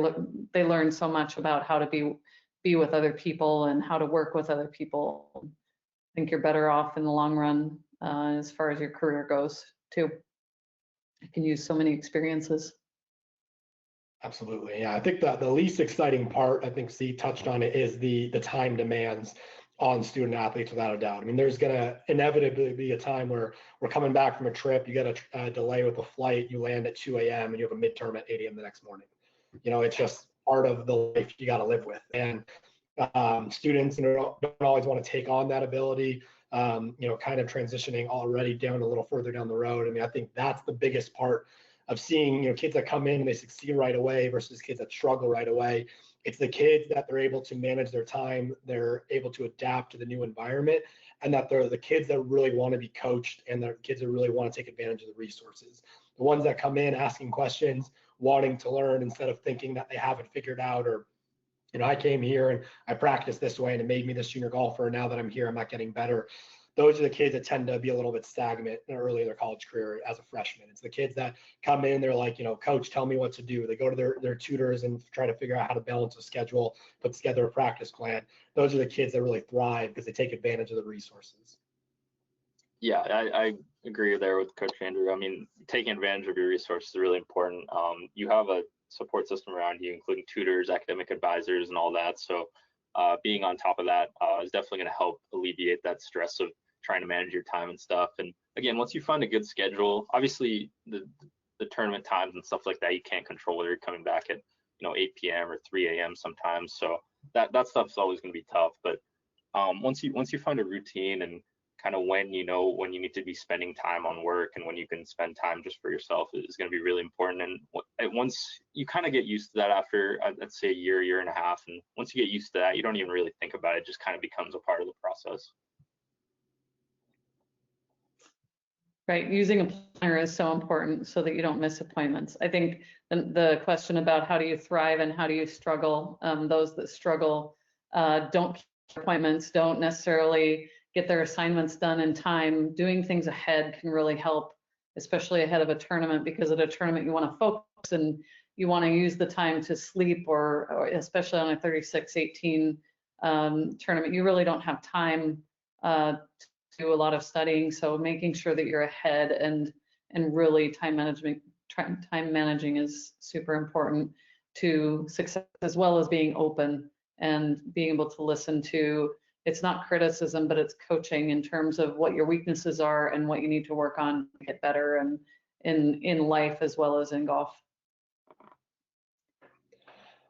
learn so much about how to be with other people and how to work with other people. I think you're better off in the long run as far as your career goes too. You can use so many experiences. Absolutely. Yeah, I think the least exciting part, I think Steve touched on it, is the time demands on student athletes, without a doubt. I mean, there's going to inevitably be a time where we're coming back from a trip, you get a delay with a flight, you land at 2 a.m. and you have a midterm at 8 a.m. the next morning. It's just part of the life you got to live with. And students don't always want to take on that ability, kind of transitioning already down a little further down the road. I mean, I think that's the biggest part of seeing, kids that come in and they succeed right away versus kids that struggle right away. It's the kids that they're able to manage their time, they're able to adapt to the new environment, and that they're the kids that really want to be coached, and the kids that really want to take advantage of the resources. The ones that come in asking questions, wanting to learn instead of thinking that they have it figured out, or I came here and I practiced this way and it made me this junior golfer, and now that I'm here, I'm not getting better. Those are the kids that tend to be a little bit stagnant early in their college career as a freshman. It's the kids that come in, they're like, coach, tell me what to do. They go to their tutors and try to figure out how to balance a schedule, put together a practice plan. Those are the kids that really thrive because they take advantage of the resources. Yeah, I agree there with Coach Andrew. I mean, taking advantage of your resources is really important. You have a support system around you, including tutors, academic advisors, and all that. So being on top of that is definitely going to help alleviate that stress of trying to manage your time and stuff. And again, once you find a good schedule, obviously the tournament times and stuff like that, you can't control whether you're coming back at 8 p.m. or 3 a.m. sometimes. So that stuff's always going to be tough. But once you find a routine and kind of when you know when you need to be spending time on work and when you can spend time just for yourself is going to be really important. And once you kind of get used to that after, I'd say, a year and a half, and once you get used to that, you don't even really think about it. It just kind of becomes a part of the process. Right, using a planner is so important so that you don't miss appointments. I think the question about how do you thrive and how do you struggle, those that struggle don't keep appointments, don't necessarily get their assignments done in time. Doing things ahead can really help, especially ahead of a tournament, because at a tournament you want to focus and you want to use the time to sleep, or especially on a 36-18 tournament, you really don't have time to do a lot of studying. So making sure that you're ahead and really time managing is super important to success, as well as being open and being able to listen to, it's not criticism, but it's coaching in terms of what your weaknesses are and what you need to work on to get better, and in life as well as in golf.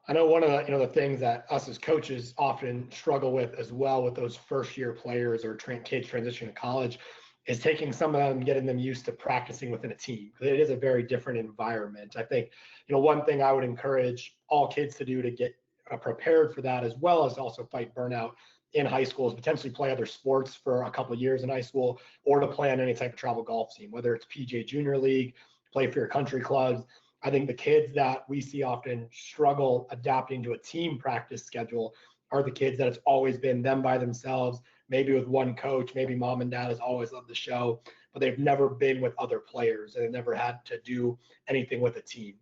I know one of the the things that us as coaches often struggle with as well with those first year players or kids transitioning to college is taking some of them, getting them used to practicing within a team, because it is a very different environment. I think one thing I would encourage all kids to do to get prepared for that, as well as also fight burnout in high school, is potentially play other sports for a couple of years in high school, or to play on any type of travel golf team, whether it's Pga Junior League, play for your country clubs. I think the kids that we see often struggle adapting to a team practice schedule are the kids that it's always been them by themselves, maybe with one coach, maybe mom and dad has always loved the show, but they've never been with other players and they've never had to do anything with a team.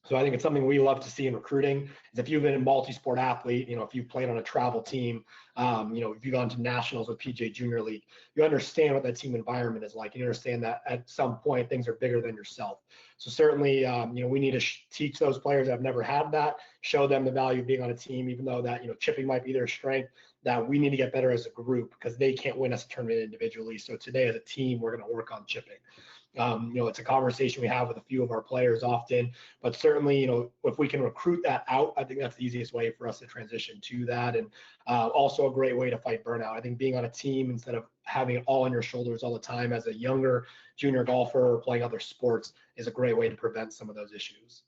So I think it's something we love to see in recruiting, is if you've been a multi-sport athlete, if you've played on a travel team, if you've gone to nationals with Pga Junior League, you understand what that team environment is like. And you understand that at some point things are bigger than yourself. So certainly, we need to teach those players that have never had that, show them the value of being on a team, even though that, chipping might be their strength, that we need to get better as a group, because they can't win us a tournament individually. So today as a team, we're going to work on chipping. It's a conversation we have with a few of our players often, but certainly, if we can recruit that out, I think that's the easiest way for us to transition to that. And also a great way to fight burnout. I think being on a team instead of having it all on your shoulders all the time as a younger junior golfer or playing other sports is a great way to prevent some of those issues.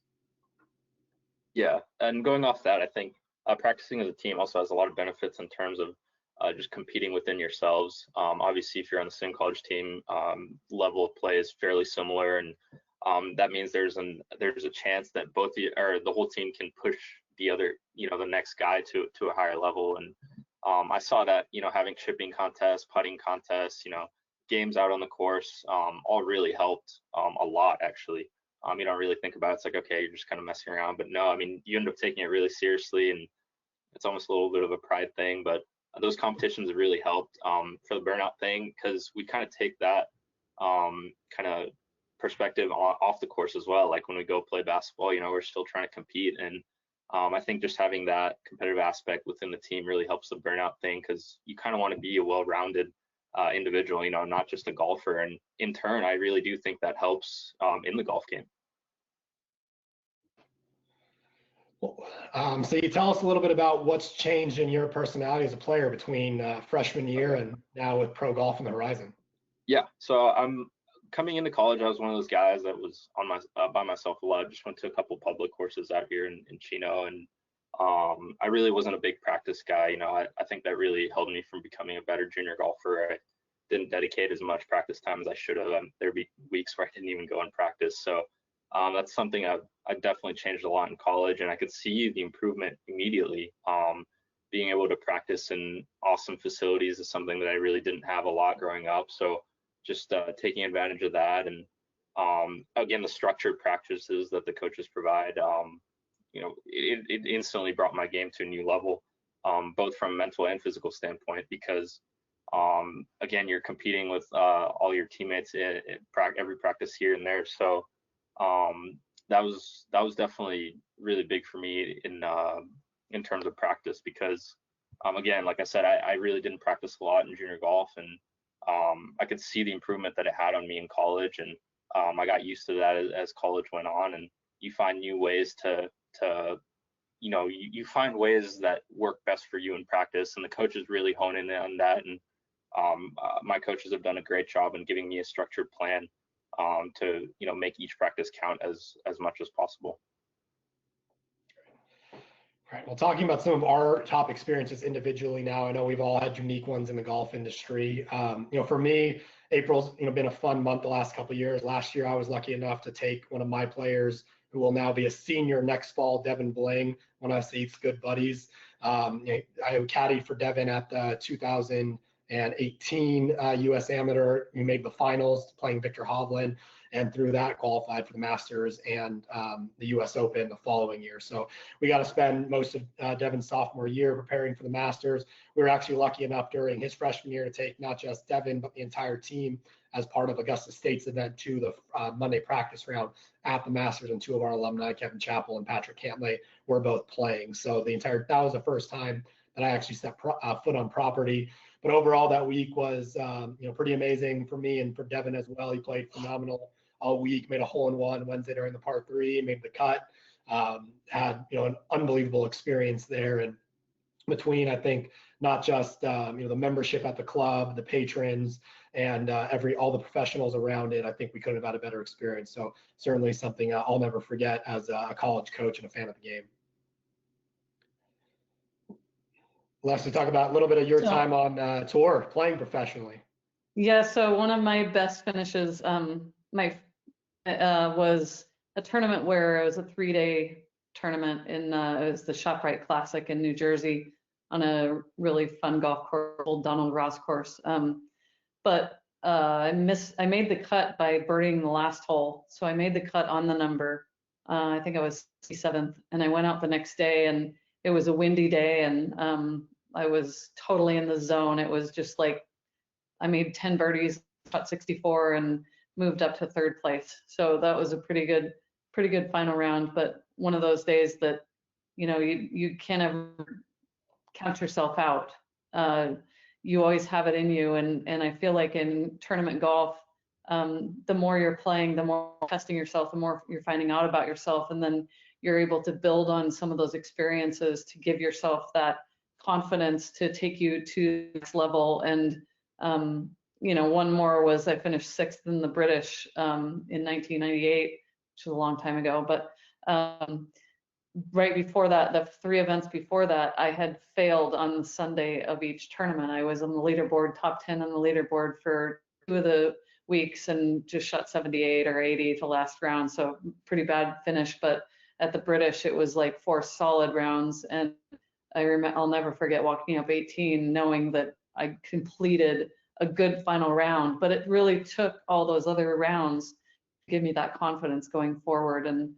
Yeah, and going off that, I think practicing as a team also has a lot of benefits in terms of just competing within yourselves. Obviously, if you're on the same college team, level of play is fairly similar, and that means there's a chance that both the whole team can push the other, the next guy to a higher level. And I saw that, having chipping contests, putting contests, games out on the course, all really helped a lot, actually. You don't really think about it. It's like, okay, you're just kind of messing around, but no, I mean, you end up taking it really seriously, and it's almost a little bit of a pride thing. But those competitions have really helped for the burnout thing, because we kind of take that kind of perspective off the course as well. Like when we go play basketball, we're still trying to compete, and I think just having that competitive aspect within the team really helps the burnout thing, because you kind of want to be a well-rounded individual, not just a golfer. And in turn, I really do think that helps in the golf game. So you tell us a little bit about what's changed in your personality as a player between freshman year and now with pro golf on the horizon. Yeah, so I'm coming into college. I was one of those guys that was on by myself a lot. I just went to a couple public courses out here in Chino, and I really wasn't a big practice guy. I think that really held me from becoming a better junior golfer. I didn't dedicate as much practice time as I should have. There'd be weeks where I didn't even go and practice. So that's something I've definitely changed a lot in college, and I could see the improvement immediately. Being able to practice in awesome facilities is something that I really didn't have a lot growing up. So just taking advantage of that, and again, the structured practices that the coaches provide, it instantly brought my game to a new level, both from a mental and physical standpoint, because again, you're competing with all your teammates at every practice here and there. So that was definitely really big for me in terms of practice, because again, like I said, I really didn't practice a lot in junior golf, and I could see the improvement that it had on me in college, and I got used to that as college went on. And you find new ways to you find ways that work best for you in practice, and the coaches really hone in on that. And my coaches have done a great job in giving me a structured plan to make each practice count as much as possible. All right. Well, talking about some of our top experiences individually now, I know we've all had unique ones in the golf industry. For me, April's been a fun month the last couple of years. Last year, I was lucky enough to take one of my players who will now be a senior next fall, Devin Bling, one of Sahith's good buddies. I caddied for Devin at the 2018 U.S. Amateur. We made the finals playing Victor Hovland, and through that qualified for the Masters and the U.S. Open the following year. So we got to spend most of Devin's sophomore year preparing for the Masters. We were actually lucky enough during his freshman year to take not just Devin, but the entire team as part of Augusta State's event to the Monday practice round at the Masters, and two of our alumni, Kevin Chappell and Patrick Cantlay, were both playing. So that was the first time that I actually set foot on property. But overall, that week was pretty amazing for me and for Devin as well. He played phenomenal all week, made a hole-in-one Wednesday during the par 3, made the cut, had an unbelievable experience there. And between, I think, not just the membership at the club, the patrons, and all the professionals around it, I think we couldn't have had a better experience. So certainly something I'll never forget as a college coach and a fan of the game. Leslie, talk about a little bit of your time on tour, playing professionally. Yeah, so one of my best finishes was a tournament where it was a 3-day tournament it was the ShopRite Classic in New Jersey on a really fun golf course, Old Donald Ross course. But I made the cut by birdieing the last hole. So I made the cut on the number. I think I was 67th, and I went out the next day, and it was a windy day, and I was totally in the zone. It was just like I made 10 birdies, shot 64, and moved up to 3rd place. So that was a pretty good final round. But one of those days that you can't ever count yourself out. You always have it in you, and I feel like in tournament golf, the more you're playing, the more testing yourself, the more you're finding out about yourself, and then you're able to build on some of those experiences to give yourself that confidence to take you to the next level. And one more was I finished 6th in the British in 1998, which is a long time ago. But right before that, the 3 events before that, I had failed on the Sunday of each tournament. I was on the leaderboard, top 10 on the leaderboard for 2 of the weeks, and just shot 78 or 80 to last round. So pretty bad finish. But at the British, it was like 4 solid rounds. And I'll never forget walking up 18, knowing that I completed a good final round. But it really took all those other rounds to give me that confidence going forward. And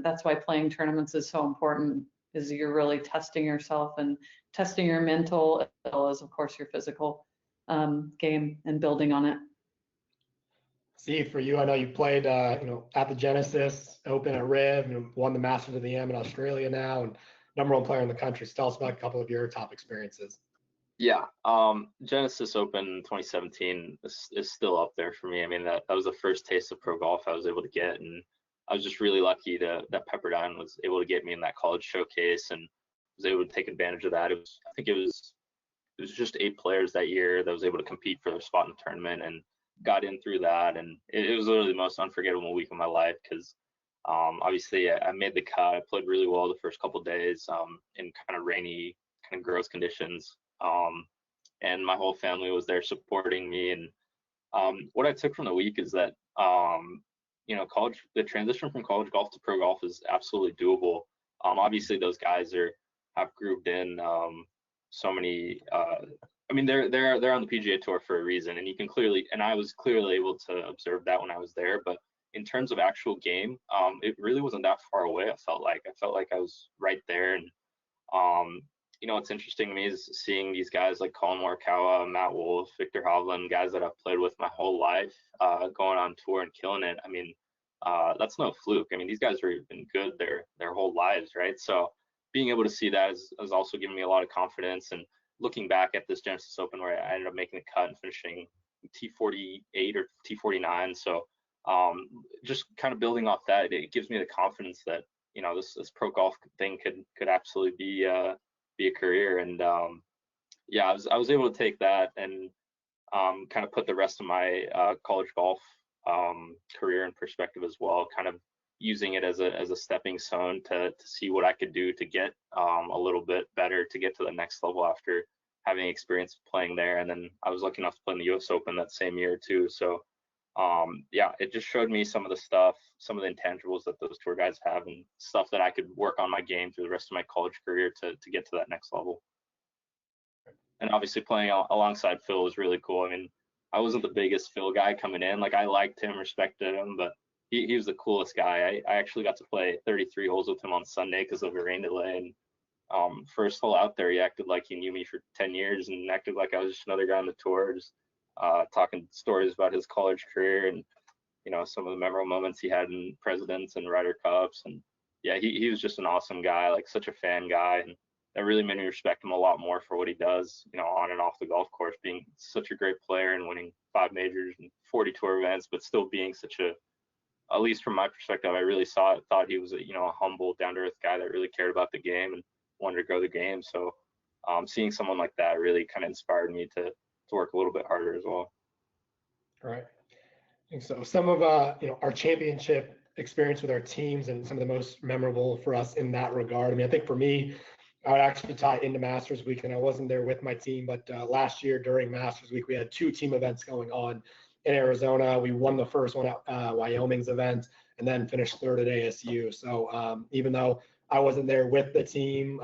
that's why playing tournaments is so important, is you're really testing yourself and testing your mental as well as, of course, your physical game, and building on it. See, for you, I know you played, at the Genesis Open at Riv, won the Masters of the Am in Australia now, and #1 player in the country. So tell us about a couple of your top experiences. Yeah, Genesis Open 2017 is still up there for me. I mean, that was the first taste of pro golf I was able to get, and I was just really lucky that Pepperdine was able to get me in that college showcase, and was able to take advantage of that. I think it was just 8 players that year that was able to compete for their spot in the tournament, and got in through that. And it was literally the most unforgettable week of my life, because obviously I made the cut. I played really well the first couple of days in kind of rainy, kind of gross conditions. And my whole family was there supporting me. And what I took from the week is that the transition from college golf to pro golf is absolutely doable. Obviously those guys have grouped in so many. I mean, they're on the PGA Tour for a reason, and I was clearly able to observe that when I was there. But in terms of actual game, it really wasn't that far away. I felt like I was right there. And what's interesting to me is seeing these guys like Colin Morikawa, Matt Wolff, Victor Hovland, guys that I've played with my whole life, going on tour and killing it. I mean, that's no fluke. I mean, these guys have been good their whole lives, right? So being able to see that has also given me a lot of confidence. And looking back at this Genesis Open where I ended up making the cut and finishing T48 or T49, so just kind of building off that, it gives me the confidence that this pro golf thing could absolutely be a career. And I was able to take that and kind of put the rest of my college golf career in perspective as well, kind of using it as a stepping stone to see what I could do to get a little bit better, to get to the next level after having experience playing there. And then I was lucky enough to play in the US Open that same year too. So yeah, it just showed me some of the stuff, some of the intangibles that those tour guys have, and stuff that I could work on my game through the rest of my college career to get to that next level. And obviously playing alongside Phil was really cool. I mean, I wasn't the biggest Phil guy coming in. Like, I liked him, respected him, but he was the coolest guy. I actually got to play 33 holes with him on Sunday because of a rain delay. And first hole out there, he acted like he knew me for 10 years and acted like I was just another guy on the tour, just talking stories about his college career and, you know, some of the memorable moments he had in Presidents and Ryder Cups. And yeah, he was just an awesome guy, like such a fan guy. And that really made me respect him a lot more for what he does, you know, on and off the golf course, being such a great player and winning 5 majors and 40 tour events, but still being such a, at least from my perspective, I really thought he was a, you know, a humble, down-to-earth guy that really cared about the game and wanted to grow the game. So seeing someone like that really kind of inspired me to work a little bit harder as well. Right. And so some of you know, our championship experience with our teams and some of the most memorable for us in that regard. I mean, I think for me, I would actually tie into Masters Week, and I wasn't there with my team, but last year during Masters Week, we had 2 team events going on in Arizona. We won the first one at Wyoming's event, and then finished 3rd at ASU. So even though I wasn't there with the team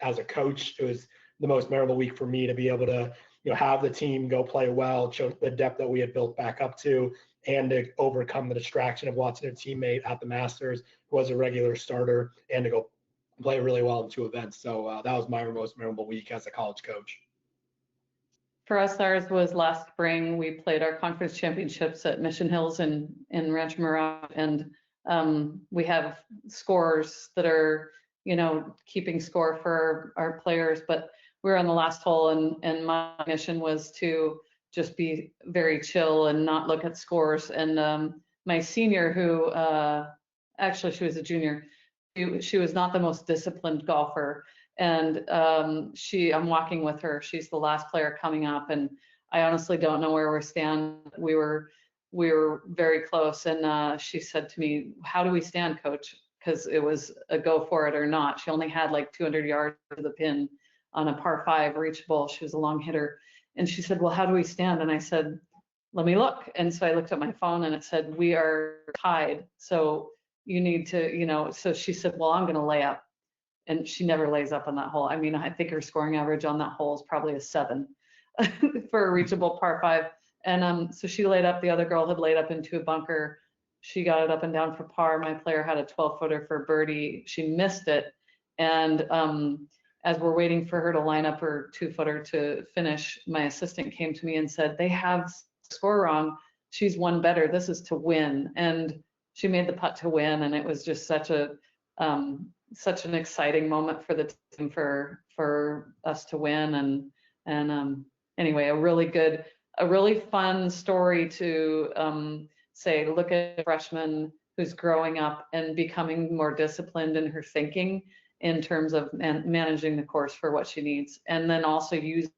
as a coach, it was the most memorable week for me to be able to, you know, have the team go play well, show the depth that we had built back up to, and to overcome the distraction of watching a teammate at the Masters who was a regular starter, and to go play really well in 2 events. So that was my most memorable week as a college coach. For us, ours was last spring. We played our conference championships at Mission Hills in Rancho Mirage, and we have scores that are, you know, keeping score for our players. But we were on the last hole, and my mission was to just be very chill and not look at scores. And my senior, who actually she was a junior, she was not the most disciplined golfer. And I'm walking with her. She's the last player coming up, and I honestly don't know where we stand. We were very close, and she said to me, "How do we stand, coach?" Because it was a go for it or not. She only had like 200 yards to the pin on a par 5 reachable. She was a long hitter, and she said, "Well, how do we stand?" And I said, "Let me look." And so I looked at my phone, and it said, "We are tied. So you need to, you know." So she said, "Well, I'm going to lay up." And she never lays up on that hole. I mean, I think her scoring average on that hole is probably a 7 for a reachable par 5. And so she laid up. The other girl had laid up into a bunker. She got it up and down for par. My player had a 12-footer for birdie. She missed it. And as we're waiting for her to line up her 2-footer to finish, my assistant came to me and said, "They have the score wrong. She's one better. This is to win." And she made the putt to win. And it was just such an exciting moment for the team, for us to win. And anyway, a really fun story to say, look at a freshman who's growing up and becoming more disciplined in her thinking in terms of managing the course for what she needs, and then also using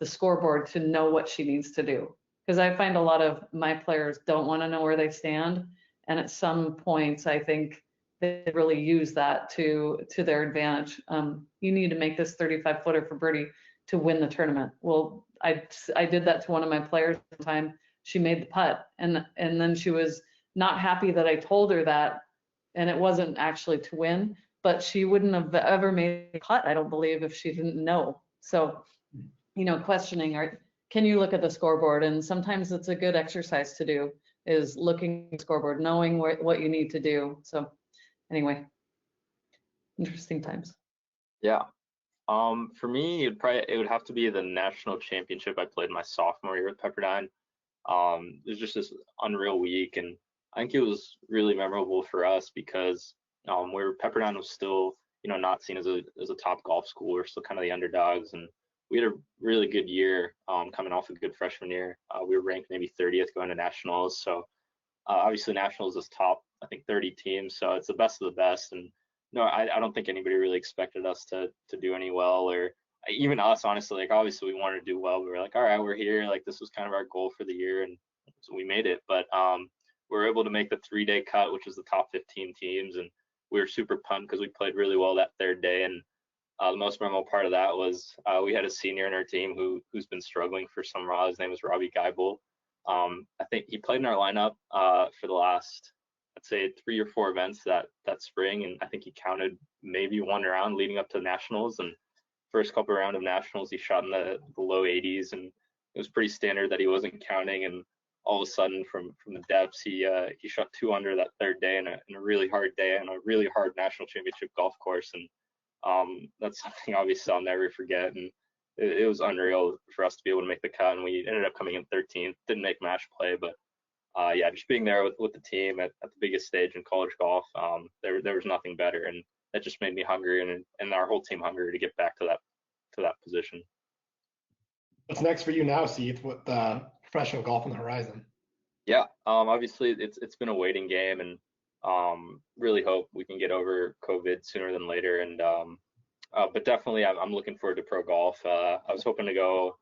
the scoreboard to know what she needs to do. Because I find a lot of my players don't want to know where they stand, and at some points I think they really use that to their advantage. You need to make this 35-footer for birdie to win the tournament. Well, I did that to one of my players one time. She made the putt, and then she was not happy that I told her that, and it wasn't actually to win, but she wouldn't have ever made a putt, I don't believe, if she didn't know. So, you know, questioning, can you look at the scoreboard? And sometimes it's a good exercise to do, is looking at the scoreboard, knowing what you need to do. So anyway, interesting times. Yeah. For me, it would have to be the national championship I played my sophomore year with Pepperdine. It was just this unreal week, and I think it was really memorable for us because where Pepperdine was still, you know, not seen as a top golf school. We're still kind of the underdogs, and we had a really good year coming off a good freshman year. We were ranked maybe 30th going to nationals. So obviously nationals is top, I think, 30 teams. So it's the best of the best. And no, I don't think anybody really expected us to do any well, or even us, honestly, like obviously we wanted to do well. We were like, all right, we're here. Like this was kind of our goal for the year, and so we made it. But we were able to make the 3-day cut, which was the top 15 teams, and we were super pumped because we played really well that third day. And the most memorable part of that was we had a senior in our team who's been struggling for some while. His name was Robbie Geibel. I think he played in our lineup for the last, I'd say, 3 or 4 events that spring, and I think he counted maybe 1 round leading up to the nationals. And first couple round of nationals, he shot in the low 80s, and it was pretty standard that he wasn't counting. And all of a sudden, from the depths, he shot 2 under that third day in a really hard day on a really hard national championship golf course. And that's something obviously I'll never forget. And it was unreal for us to be able to make the cut, and we ended up coming in 13th. Didn't make match play, but yeah, just being there with the team at the biggest stage in college golf, there was nothing better, and that just made me hungry and our whole team hungry to get back to that position. What's next for you now, Sahith, with professional golf on the horizon? Yeah, obviously it's been a waiting game, and really hope we can get over COVID sooner than later. And but definitely I'm looking forward to pro golf. I was hoping to go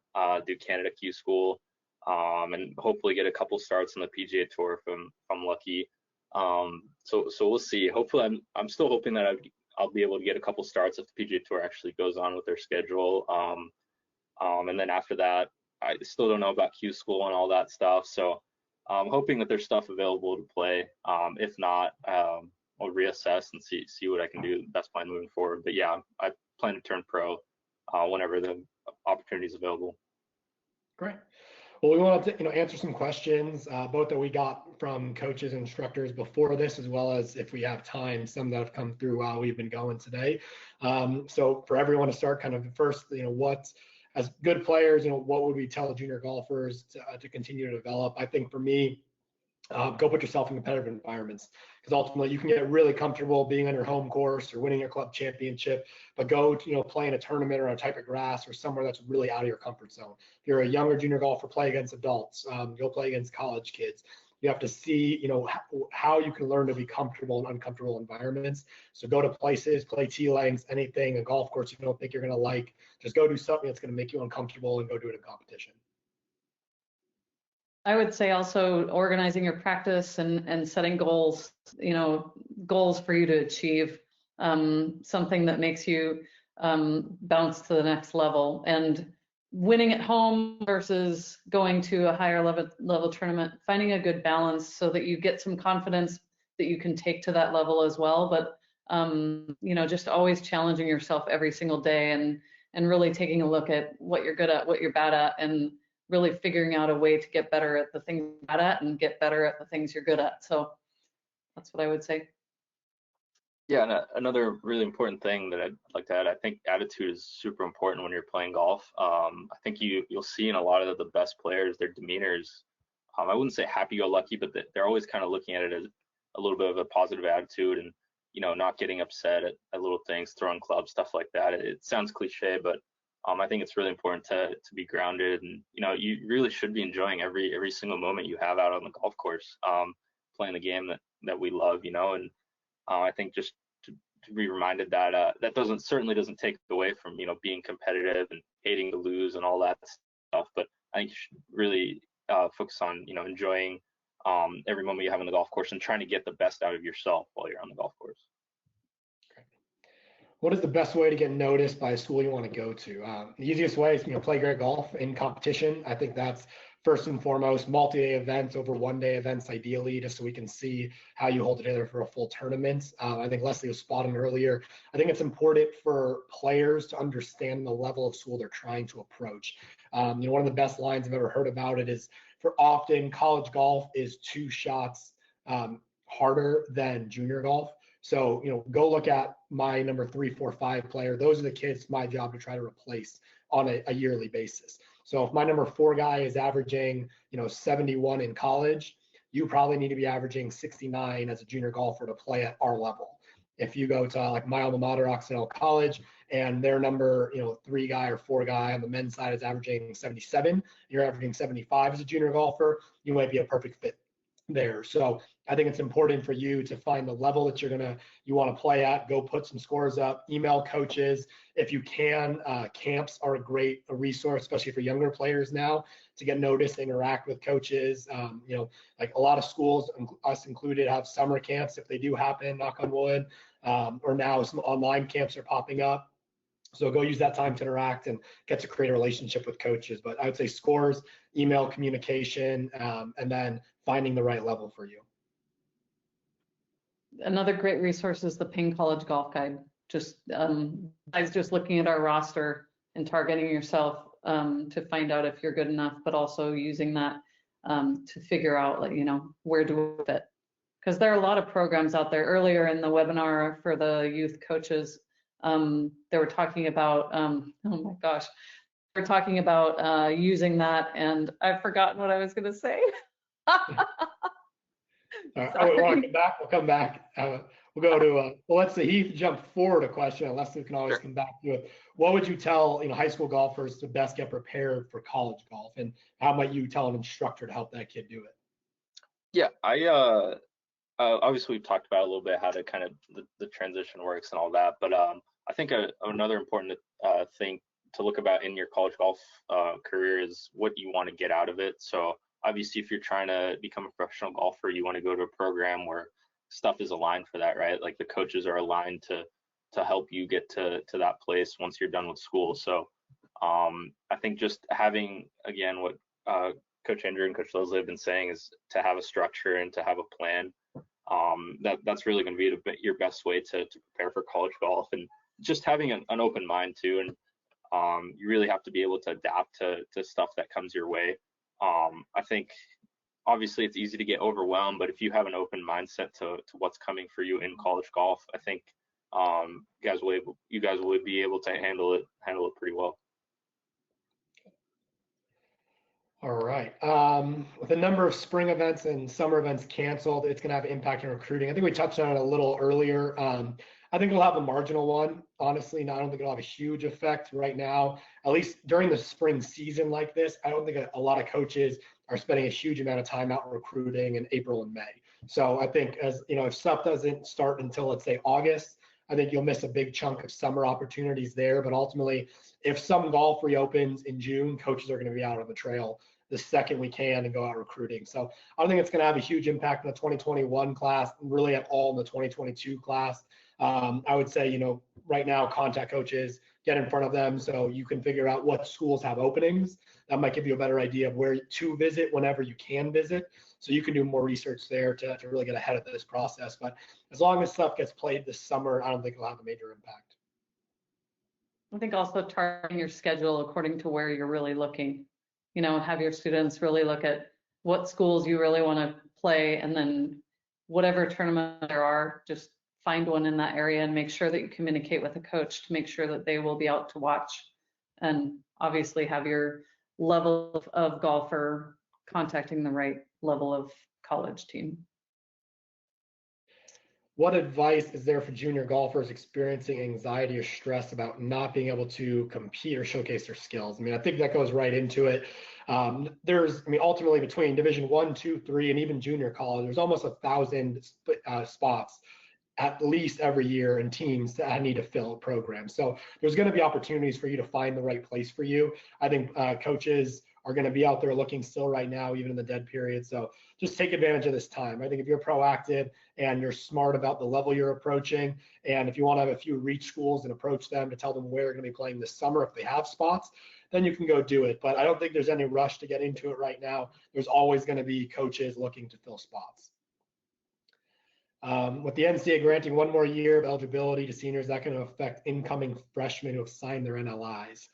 do Canada Q School, and hopefully get a couple starts on the PGA Tour if I'm lucky. So we'll see. Hopefully, I'm still hoping that I'll be able to get a couple starts if the PGA Tour actually goes on with their schedule. And then after that, I still don't know about Q School and all that stuff. So I'm hoping that there's stuff available to play. If not, I'll reassess and see what I can do. Best plan moving forward. But yeah, I plan to turn pro whenever the opportunity is available. Great. Well, we want to answer some questions, both that we got from coaches and instructors before this, as well as, if we have time, some that have come through while we've been going today. So for everyone to start, kind of first, what, as good players, what would we tell junior golfers to continue to develop? I think for me, go put yourself in competitive environments, because ultimately you can get really comfortable being on your home course or winning your club championship, but go play in a tournament or on a type of grass or somewhere that's really out of your comfort zone. If you're a younger junior golfer, play against adults, go play against college kids. You have to see how you can learn to be comfortable in uncomfortable environments. So go to places, play tee lengths, anything, a golf course you don't think you're going to like. Just go do something that's going to make you uncomfortable and go do it in competition. I would say also organizing your practice and setting goals, goals for you to achieve, something that makes you bounce to the next level. And winning at home versus going to a higher level tournament, finding a good balance so that you get some confidence that you can take to that level as well. But just always challenging yourself every single day and really taking a look at what you're good at, what you're bad at, and really figuring out a way to get better at the things you're bad at and get better at the things you're good at. So that's what I would say. Yeah, and another really important thing that I'd like to add, I think attitude is super important when you're playing golf. I think you'll see in a lot of the best players, their demeanors, I wouldn't say happy-go-lucky, but they're always kind of looking at it as a little bit of a positive attitude, and not getting upset at little things, throwing clubs, stuff like that. It sounds cliche, but I think it's really important to be grounded, and you really should be enjoying every single moment you have out on the golf course, playing the game that we love, and I think just to be reminded that that certainly doesn't take away from being competitive and hating to lose and all that stuff. But I think you should really focus on enjoying every moment you have on the golf course and trying to get the best out of yourself while you're on the golf course. What is the best way to get noticed by a school you want to go to? The easiest way is play great golf in competition. I think that's first and foremost. Multi-day events over one-day events, ideally, just so we can see how you hold it together for a full tournament. I think Leslie was spotting earlier. I think it's important for players to understand the level of school they're trying to approach. One of the best lines I've ever heard about it is, for often college golf is 2 shots harder than junior golf. So, go look at my number 3, 4, 5 player. Those are the kids my job to try to replace on a yearly basis. So if my number 4 guy is averaging, 71 in college, you probably need to be averaging 69 as a junior golfer to play at our level. If you go to like my alma mater, Occidental College, and their number, 3 guy or 4 guy on the men's side is averaging 77, you're averaging 75 as a junior golfer, you might be a perfect fit there. So I think it's important for you to find the level that you want to play at. Go put some scores up. Email coaches if you can. Camps are a resource, especially for younger players now, to get noticed, interact with coaches. Like a lot of schools, us included, have summer camps if they do happen. Knock on wood. Or now some online camps are popping up. So go use that time to interact and get to create a relationship with coaches. But I would say scores, email communication, and then finding the right level for you. Another great resource is the Ping College Golf Guide. Just guys, just looking at our roster and targeting yourself to find out if you're good enough, but also using that to figure out, like, where do we fit? Because there are a lot of programs out there. Earlier in the webinar for the youth coaches, they were talking about, oh my gosh, they were talking about using that, and I've forgotten what I was going to say. All right, want to come back? We'll come back. We'll go to, let's say Heath jumped forward a question, unless we can always come back to it. What would you tell high school golfers to best get prepared for college golf, and how might you tell an instructor to help that kid do it? Yeah, obviously we've talked about a little bit how to kind of the transition works and all that, but I think another important thing to look about in your college golf career is what you want to get out of it. So obviously, if you're trying to become a professional golfer, you want to go to a program where stuff is aligned for that, right? Like the coaches are aligned to help you get to that place once you're done with school. So I think just having, again, what Coach Andrew and Coach Leslie have been saying is to have a structure and to have a plan. That's really going to be your best way to prepare for college golf, and just having an open mind too. And you really have to be able to adapt to stuff that comes your way. I think obviously it's easy to get overwhelmed, but if you have an open mindset to what's coming for you in college golf, I think you guys will be able to handle it pretty well. All right. With a number of spring events and summer events canceled, it's going to have an impact on recruiting. I think we touched on it a little earlier. I think it'll have a marginal one. Honestly, I don't think it'll have a huge effect right now. At least during the spring season like this, I don't think a lot of coaches are spending a huge amount of time out recruiting in April and May. So I think, as if stuff doesn't start until, let's say, August, I think you'll miss a big chunk of summer opportunities there. But ultimately, if some golf reopens in June, coaches are going to be out on the trail the second we can and go out recruiting. So I don't think it's going to have a huge impact on the 2021 class, really at all in the 2022 class. I would say, right now, contact coaches, get in front of them so you can figure out what schools have openings. That might give you a better idea of where to visit whenever you can visit. So you can do more research there to really get ahead of this process. But as long as stuff gets played this summer, I don't think it'll have a major impact. I think also targeting your schedule according to where you're really looking. Have your students really look at what schools you really want to play, and then whatever tournament there are, just find one in that area and make sure that you communicate with a coach to make sure that they will be out to watch, and obviously have your level of golfer contacting the right level of college team. What advice is there for junior golfers experiencing anxiety or stress about not being able to compete or showcase their skills? I think that goes right into it. Ultimately between Division 1, 2, 3, and even junior college, there's almost 1,000 spots at least every year in teams that need to fill a program. So there's going to be opportunities for you to find the right place for you. I think coaches are going to be out there looking still right now, even in the dead period. So just take advantage of this time. I think if you're proactive and you're smart about the level you're approaching, and if you want to have a few reach schools and approach them to tell them where you're going to be playing this summer if they have spots, then you can go do it. But I don't think there's any rush to get into it right now. There's always going to be coaches looking to fill spots. With the NCAA granting one more year of eligibility to seniors, that can affect incoming freshmen who have signed their NLIs.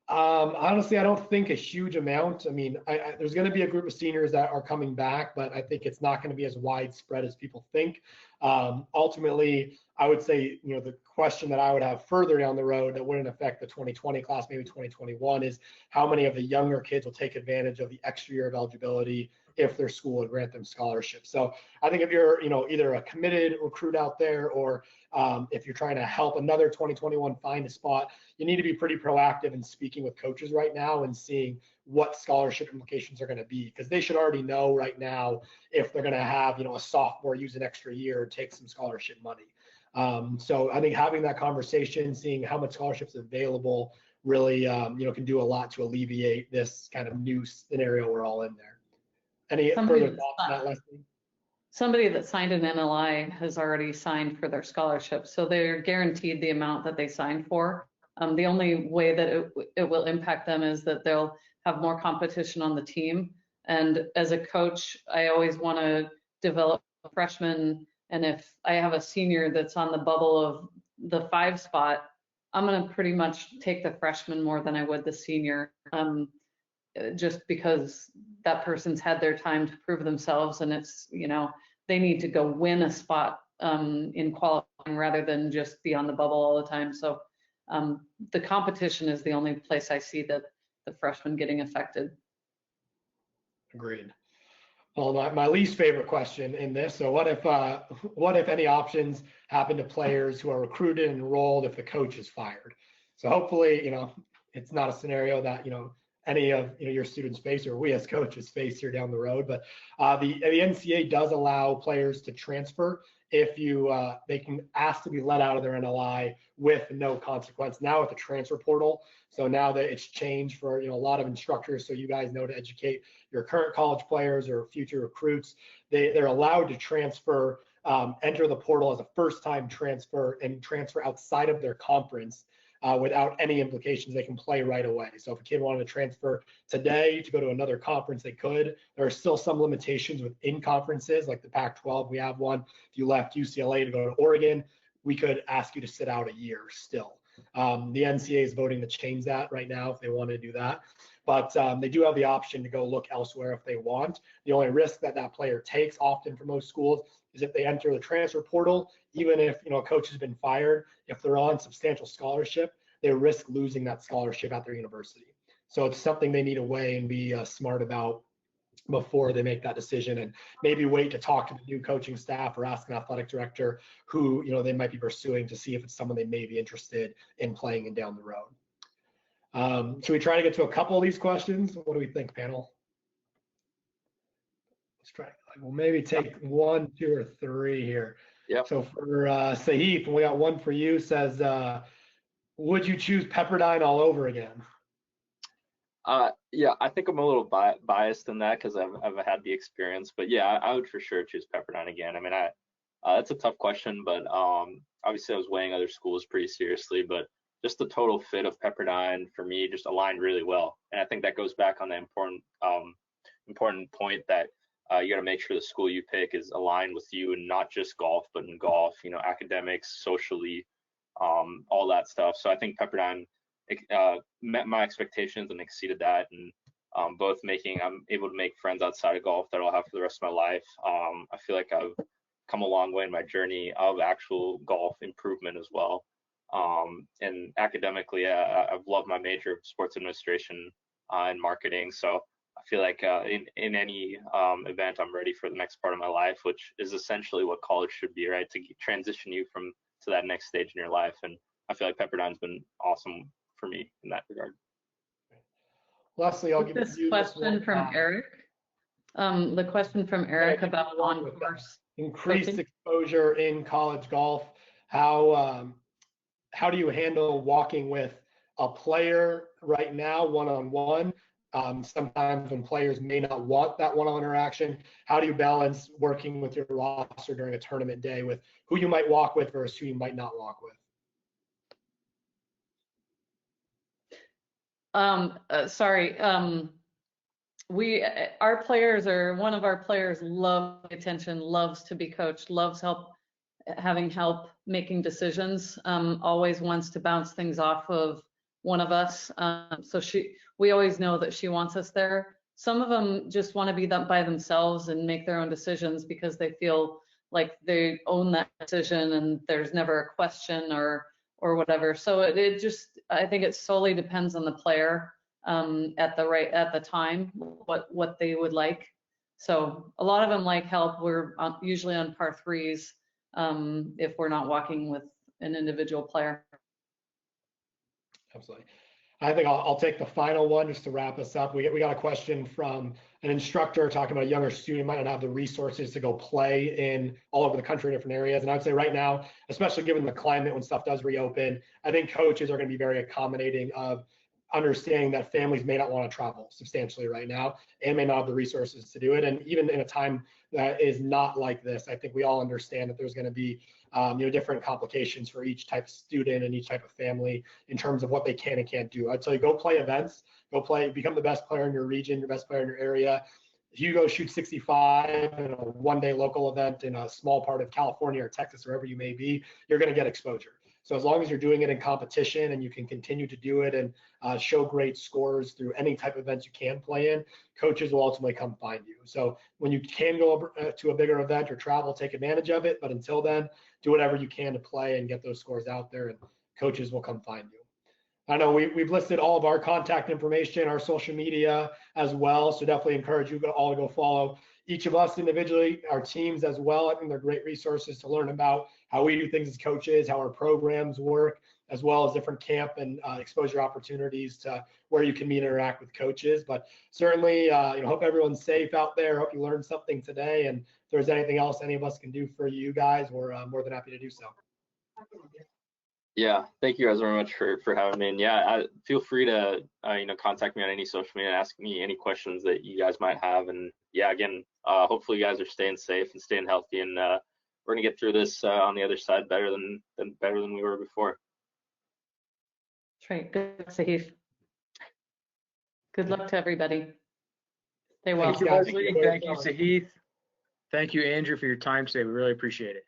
Honestly, I don't think a huge amount. There's going to be a group of seniors that are coming back, but I think it's not going to be as widespread as people think. Ultimately, I would say, the question that I would have further down the road that wouldn't affect the 2020 class, maybe 2021, is how many of the younger kids will take advantage of the extra year of eligibility if their school would grant them scholarships. So I think if you're, either a committed recruit out there, or if you're trying to help another 2021 find a spot, you need to be pretty proactive in speaking with coaches right now and seeing what scholarship implications are going to be, because they should already know right now if they're going to have, a sophomore use an extra year or take some scholarship money. So I think having that conversation, seeing how much scholarships available, really, can do a lot to alleviate this kind of new scenario we're all in there. Any further thoughts on that, Leslie? Somebody that signed an NLI has already signed for their scholarship, so they're guaranteed the amount that they signed for. The only way that it will impact them is that they'll have more competition on the team. And as a coach, I always want to develop freshmen. And if I have a senior that's on the bubble of the 5 spot, I'm going to pretty much take the freshman more than I would the senior, just because that person's had their time to prove themselves, and it's, they need to go win a spot in qualifying rather than just be on the bubble all the time. So the competition is the only place I see that the freshmen getting affected. Agreed. Well, my least favorite question in this. So what if any options happen to players who are recruited and enrolled if the coach is fired? So hopefully, it's not a scenario that, any of your students face, or we as coaches face here down the road. But the NCAA does allow players to transfer if they can ask to be let out of their NLI with no consequence. Now with the transfer portal, so now that it's changed for a lot of instructors, so you guys know to educate your current college players or future recruits, they're allowed to transfer, enter the portal as a first-time transfer and transfer outside of their conference. Without any implications, they can play right away. So if a kid wanted to transfer today to go to another conference, they could. There are still some limitations within conferences, like the Pac-12. We have one. If you left UCLA to go to Oregon, we could ask you to sit out a year still. The NCAA is voting to change that right now if they want to do that. But they do have the option to go look elsewhere if they want. The only risk that player takes often for most schools is if they enter the transfer portal, even if a coach has been fired, if they're on substantial scholarship, they risk losing that scholarship at their university. So it's something they need to weigh and be smart about before they make that decision, and maybe wait to talk to the new coaching staff or ask an athletic director who they might be pursuing to see if it's someone they may be interested in playing in down the road. Should we try to get to a couple of these questions? What do we think, panel? Let's try. We'll maybe take 1, 2, or 3 here. Yeah. So for Sahith, we got one for you. Says, would you choose Pepperdine all over again? Yeah, I think I'm a little biased in that because I've had the experience, but yeah, I would for sure choose Pepperdine again. I mean, that's a tough question, but obviously I was weighing other schools pretty seriously, but just the total fit of Pepperdine for me just aligned really well. And I think that goes back on the important point that you got to make sure the school you pick is aligned with you, and not just golf, but in golf, academics, socially, all that stuff. So I think Pepperdine met my expectations and exceeded that, and both I'm able to make friends outside of golf that I'll have for the rest of my life. I feel like I've come a long way in my journey of actual golf improvement as well. And academically, I've loved my major of sports administration and marketing. So I feel like in any event, I'm ready for the next part of my life, which is essentially what college should be, right? To transition you to that next stage in your life. And I feel like Pepperdine's been awesome for me in that regard. Leslie, I'll give this you question from Eric. The question from Eric about on-course increased exposure in college golf. How do you handle walking with a player right now, one-on-one? Sometimes when players may not want that one-on-one interaction, how do you balance working with your roster during a tournament day with who you might walk with versus who you might not walk with? Sorry. Our players, or one of our players, love attention, loves to be coached, loves having help making decisions, always wants to bounce things off of one of us. So we always know that she wants us there. Some of them just want to be by themselves and make their own decisions because they feel like they own that decision and there's never a question or whatever. So I think it solely depends on the player at the time, what they would like. So a lot of them like help. We're usually on par threes if we're not walking with an individual player. Absolutely. I think I'll take the final one just to wrap us up. We got a question from an instructor talking about a younger student might not have the resources to go play in all over the country in different areas. And I'd say right now, especially given the climate when stuff does reopen, I think coaches are going to be very accommodating of understanding that families may not want to travel substantially right now and may not have the resources to do it. And even in a time that is not like this, I think we all understand that there's going to be different complications for each type of student and each type of family in terms of what they can and can't do. I'd tell you, go play events, go play, become the best player in your region, your best player in your area. If you go shoot 65 in a one-day local event in a small part of California or Texas, wherever you may be, you're going to get exposure. So as long as you're doing it in competition and you can continue to do it and show great scores through any type of events you can play in, coaches will ultimately come find you. So when you can go to a bigger event or travel, take advantage of it. But until then, do whatever you can to play and get those scores out there, and coaches will come find you. I know we've listed all of our contact information, our social media as well. So definitely encourage you all to go follow each of us individually, our teams as well. I think they're great resources to learn about how we do things as coaches, how our programs work, as well as different camp and exposure opportunities to where you can meet and interact with coaches. But certainly, hope everyone's safe out there. Hope you learned something today. And if there's anything else any of us can do for you guys, we're more than happy to do so. Yeah, thank you guys very much for having me. And yeah, feel free to contact me on any social media and ask me any questions that you guys might have. And yeah, again, hopefully you guys are staying safe and staying healthy, and we're gonna get through this on the other side better than we were before. That's right. Good luck, Sahith. Good luck to everybody. Stay well. Thank you, Leslie. Thank you, Sahith. Thank you, Andrew, for your time today. We really appreciate it.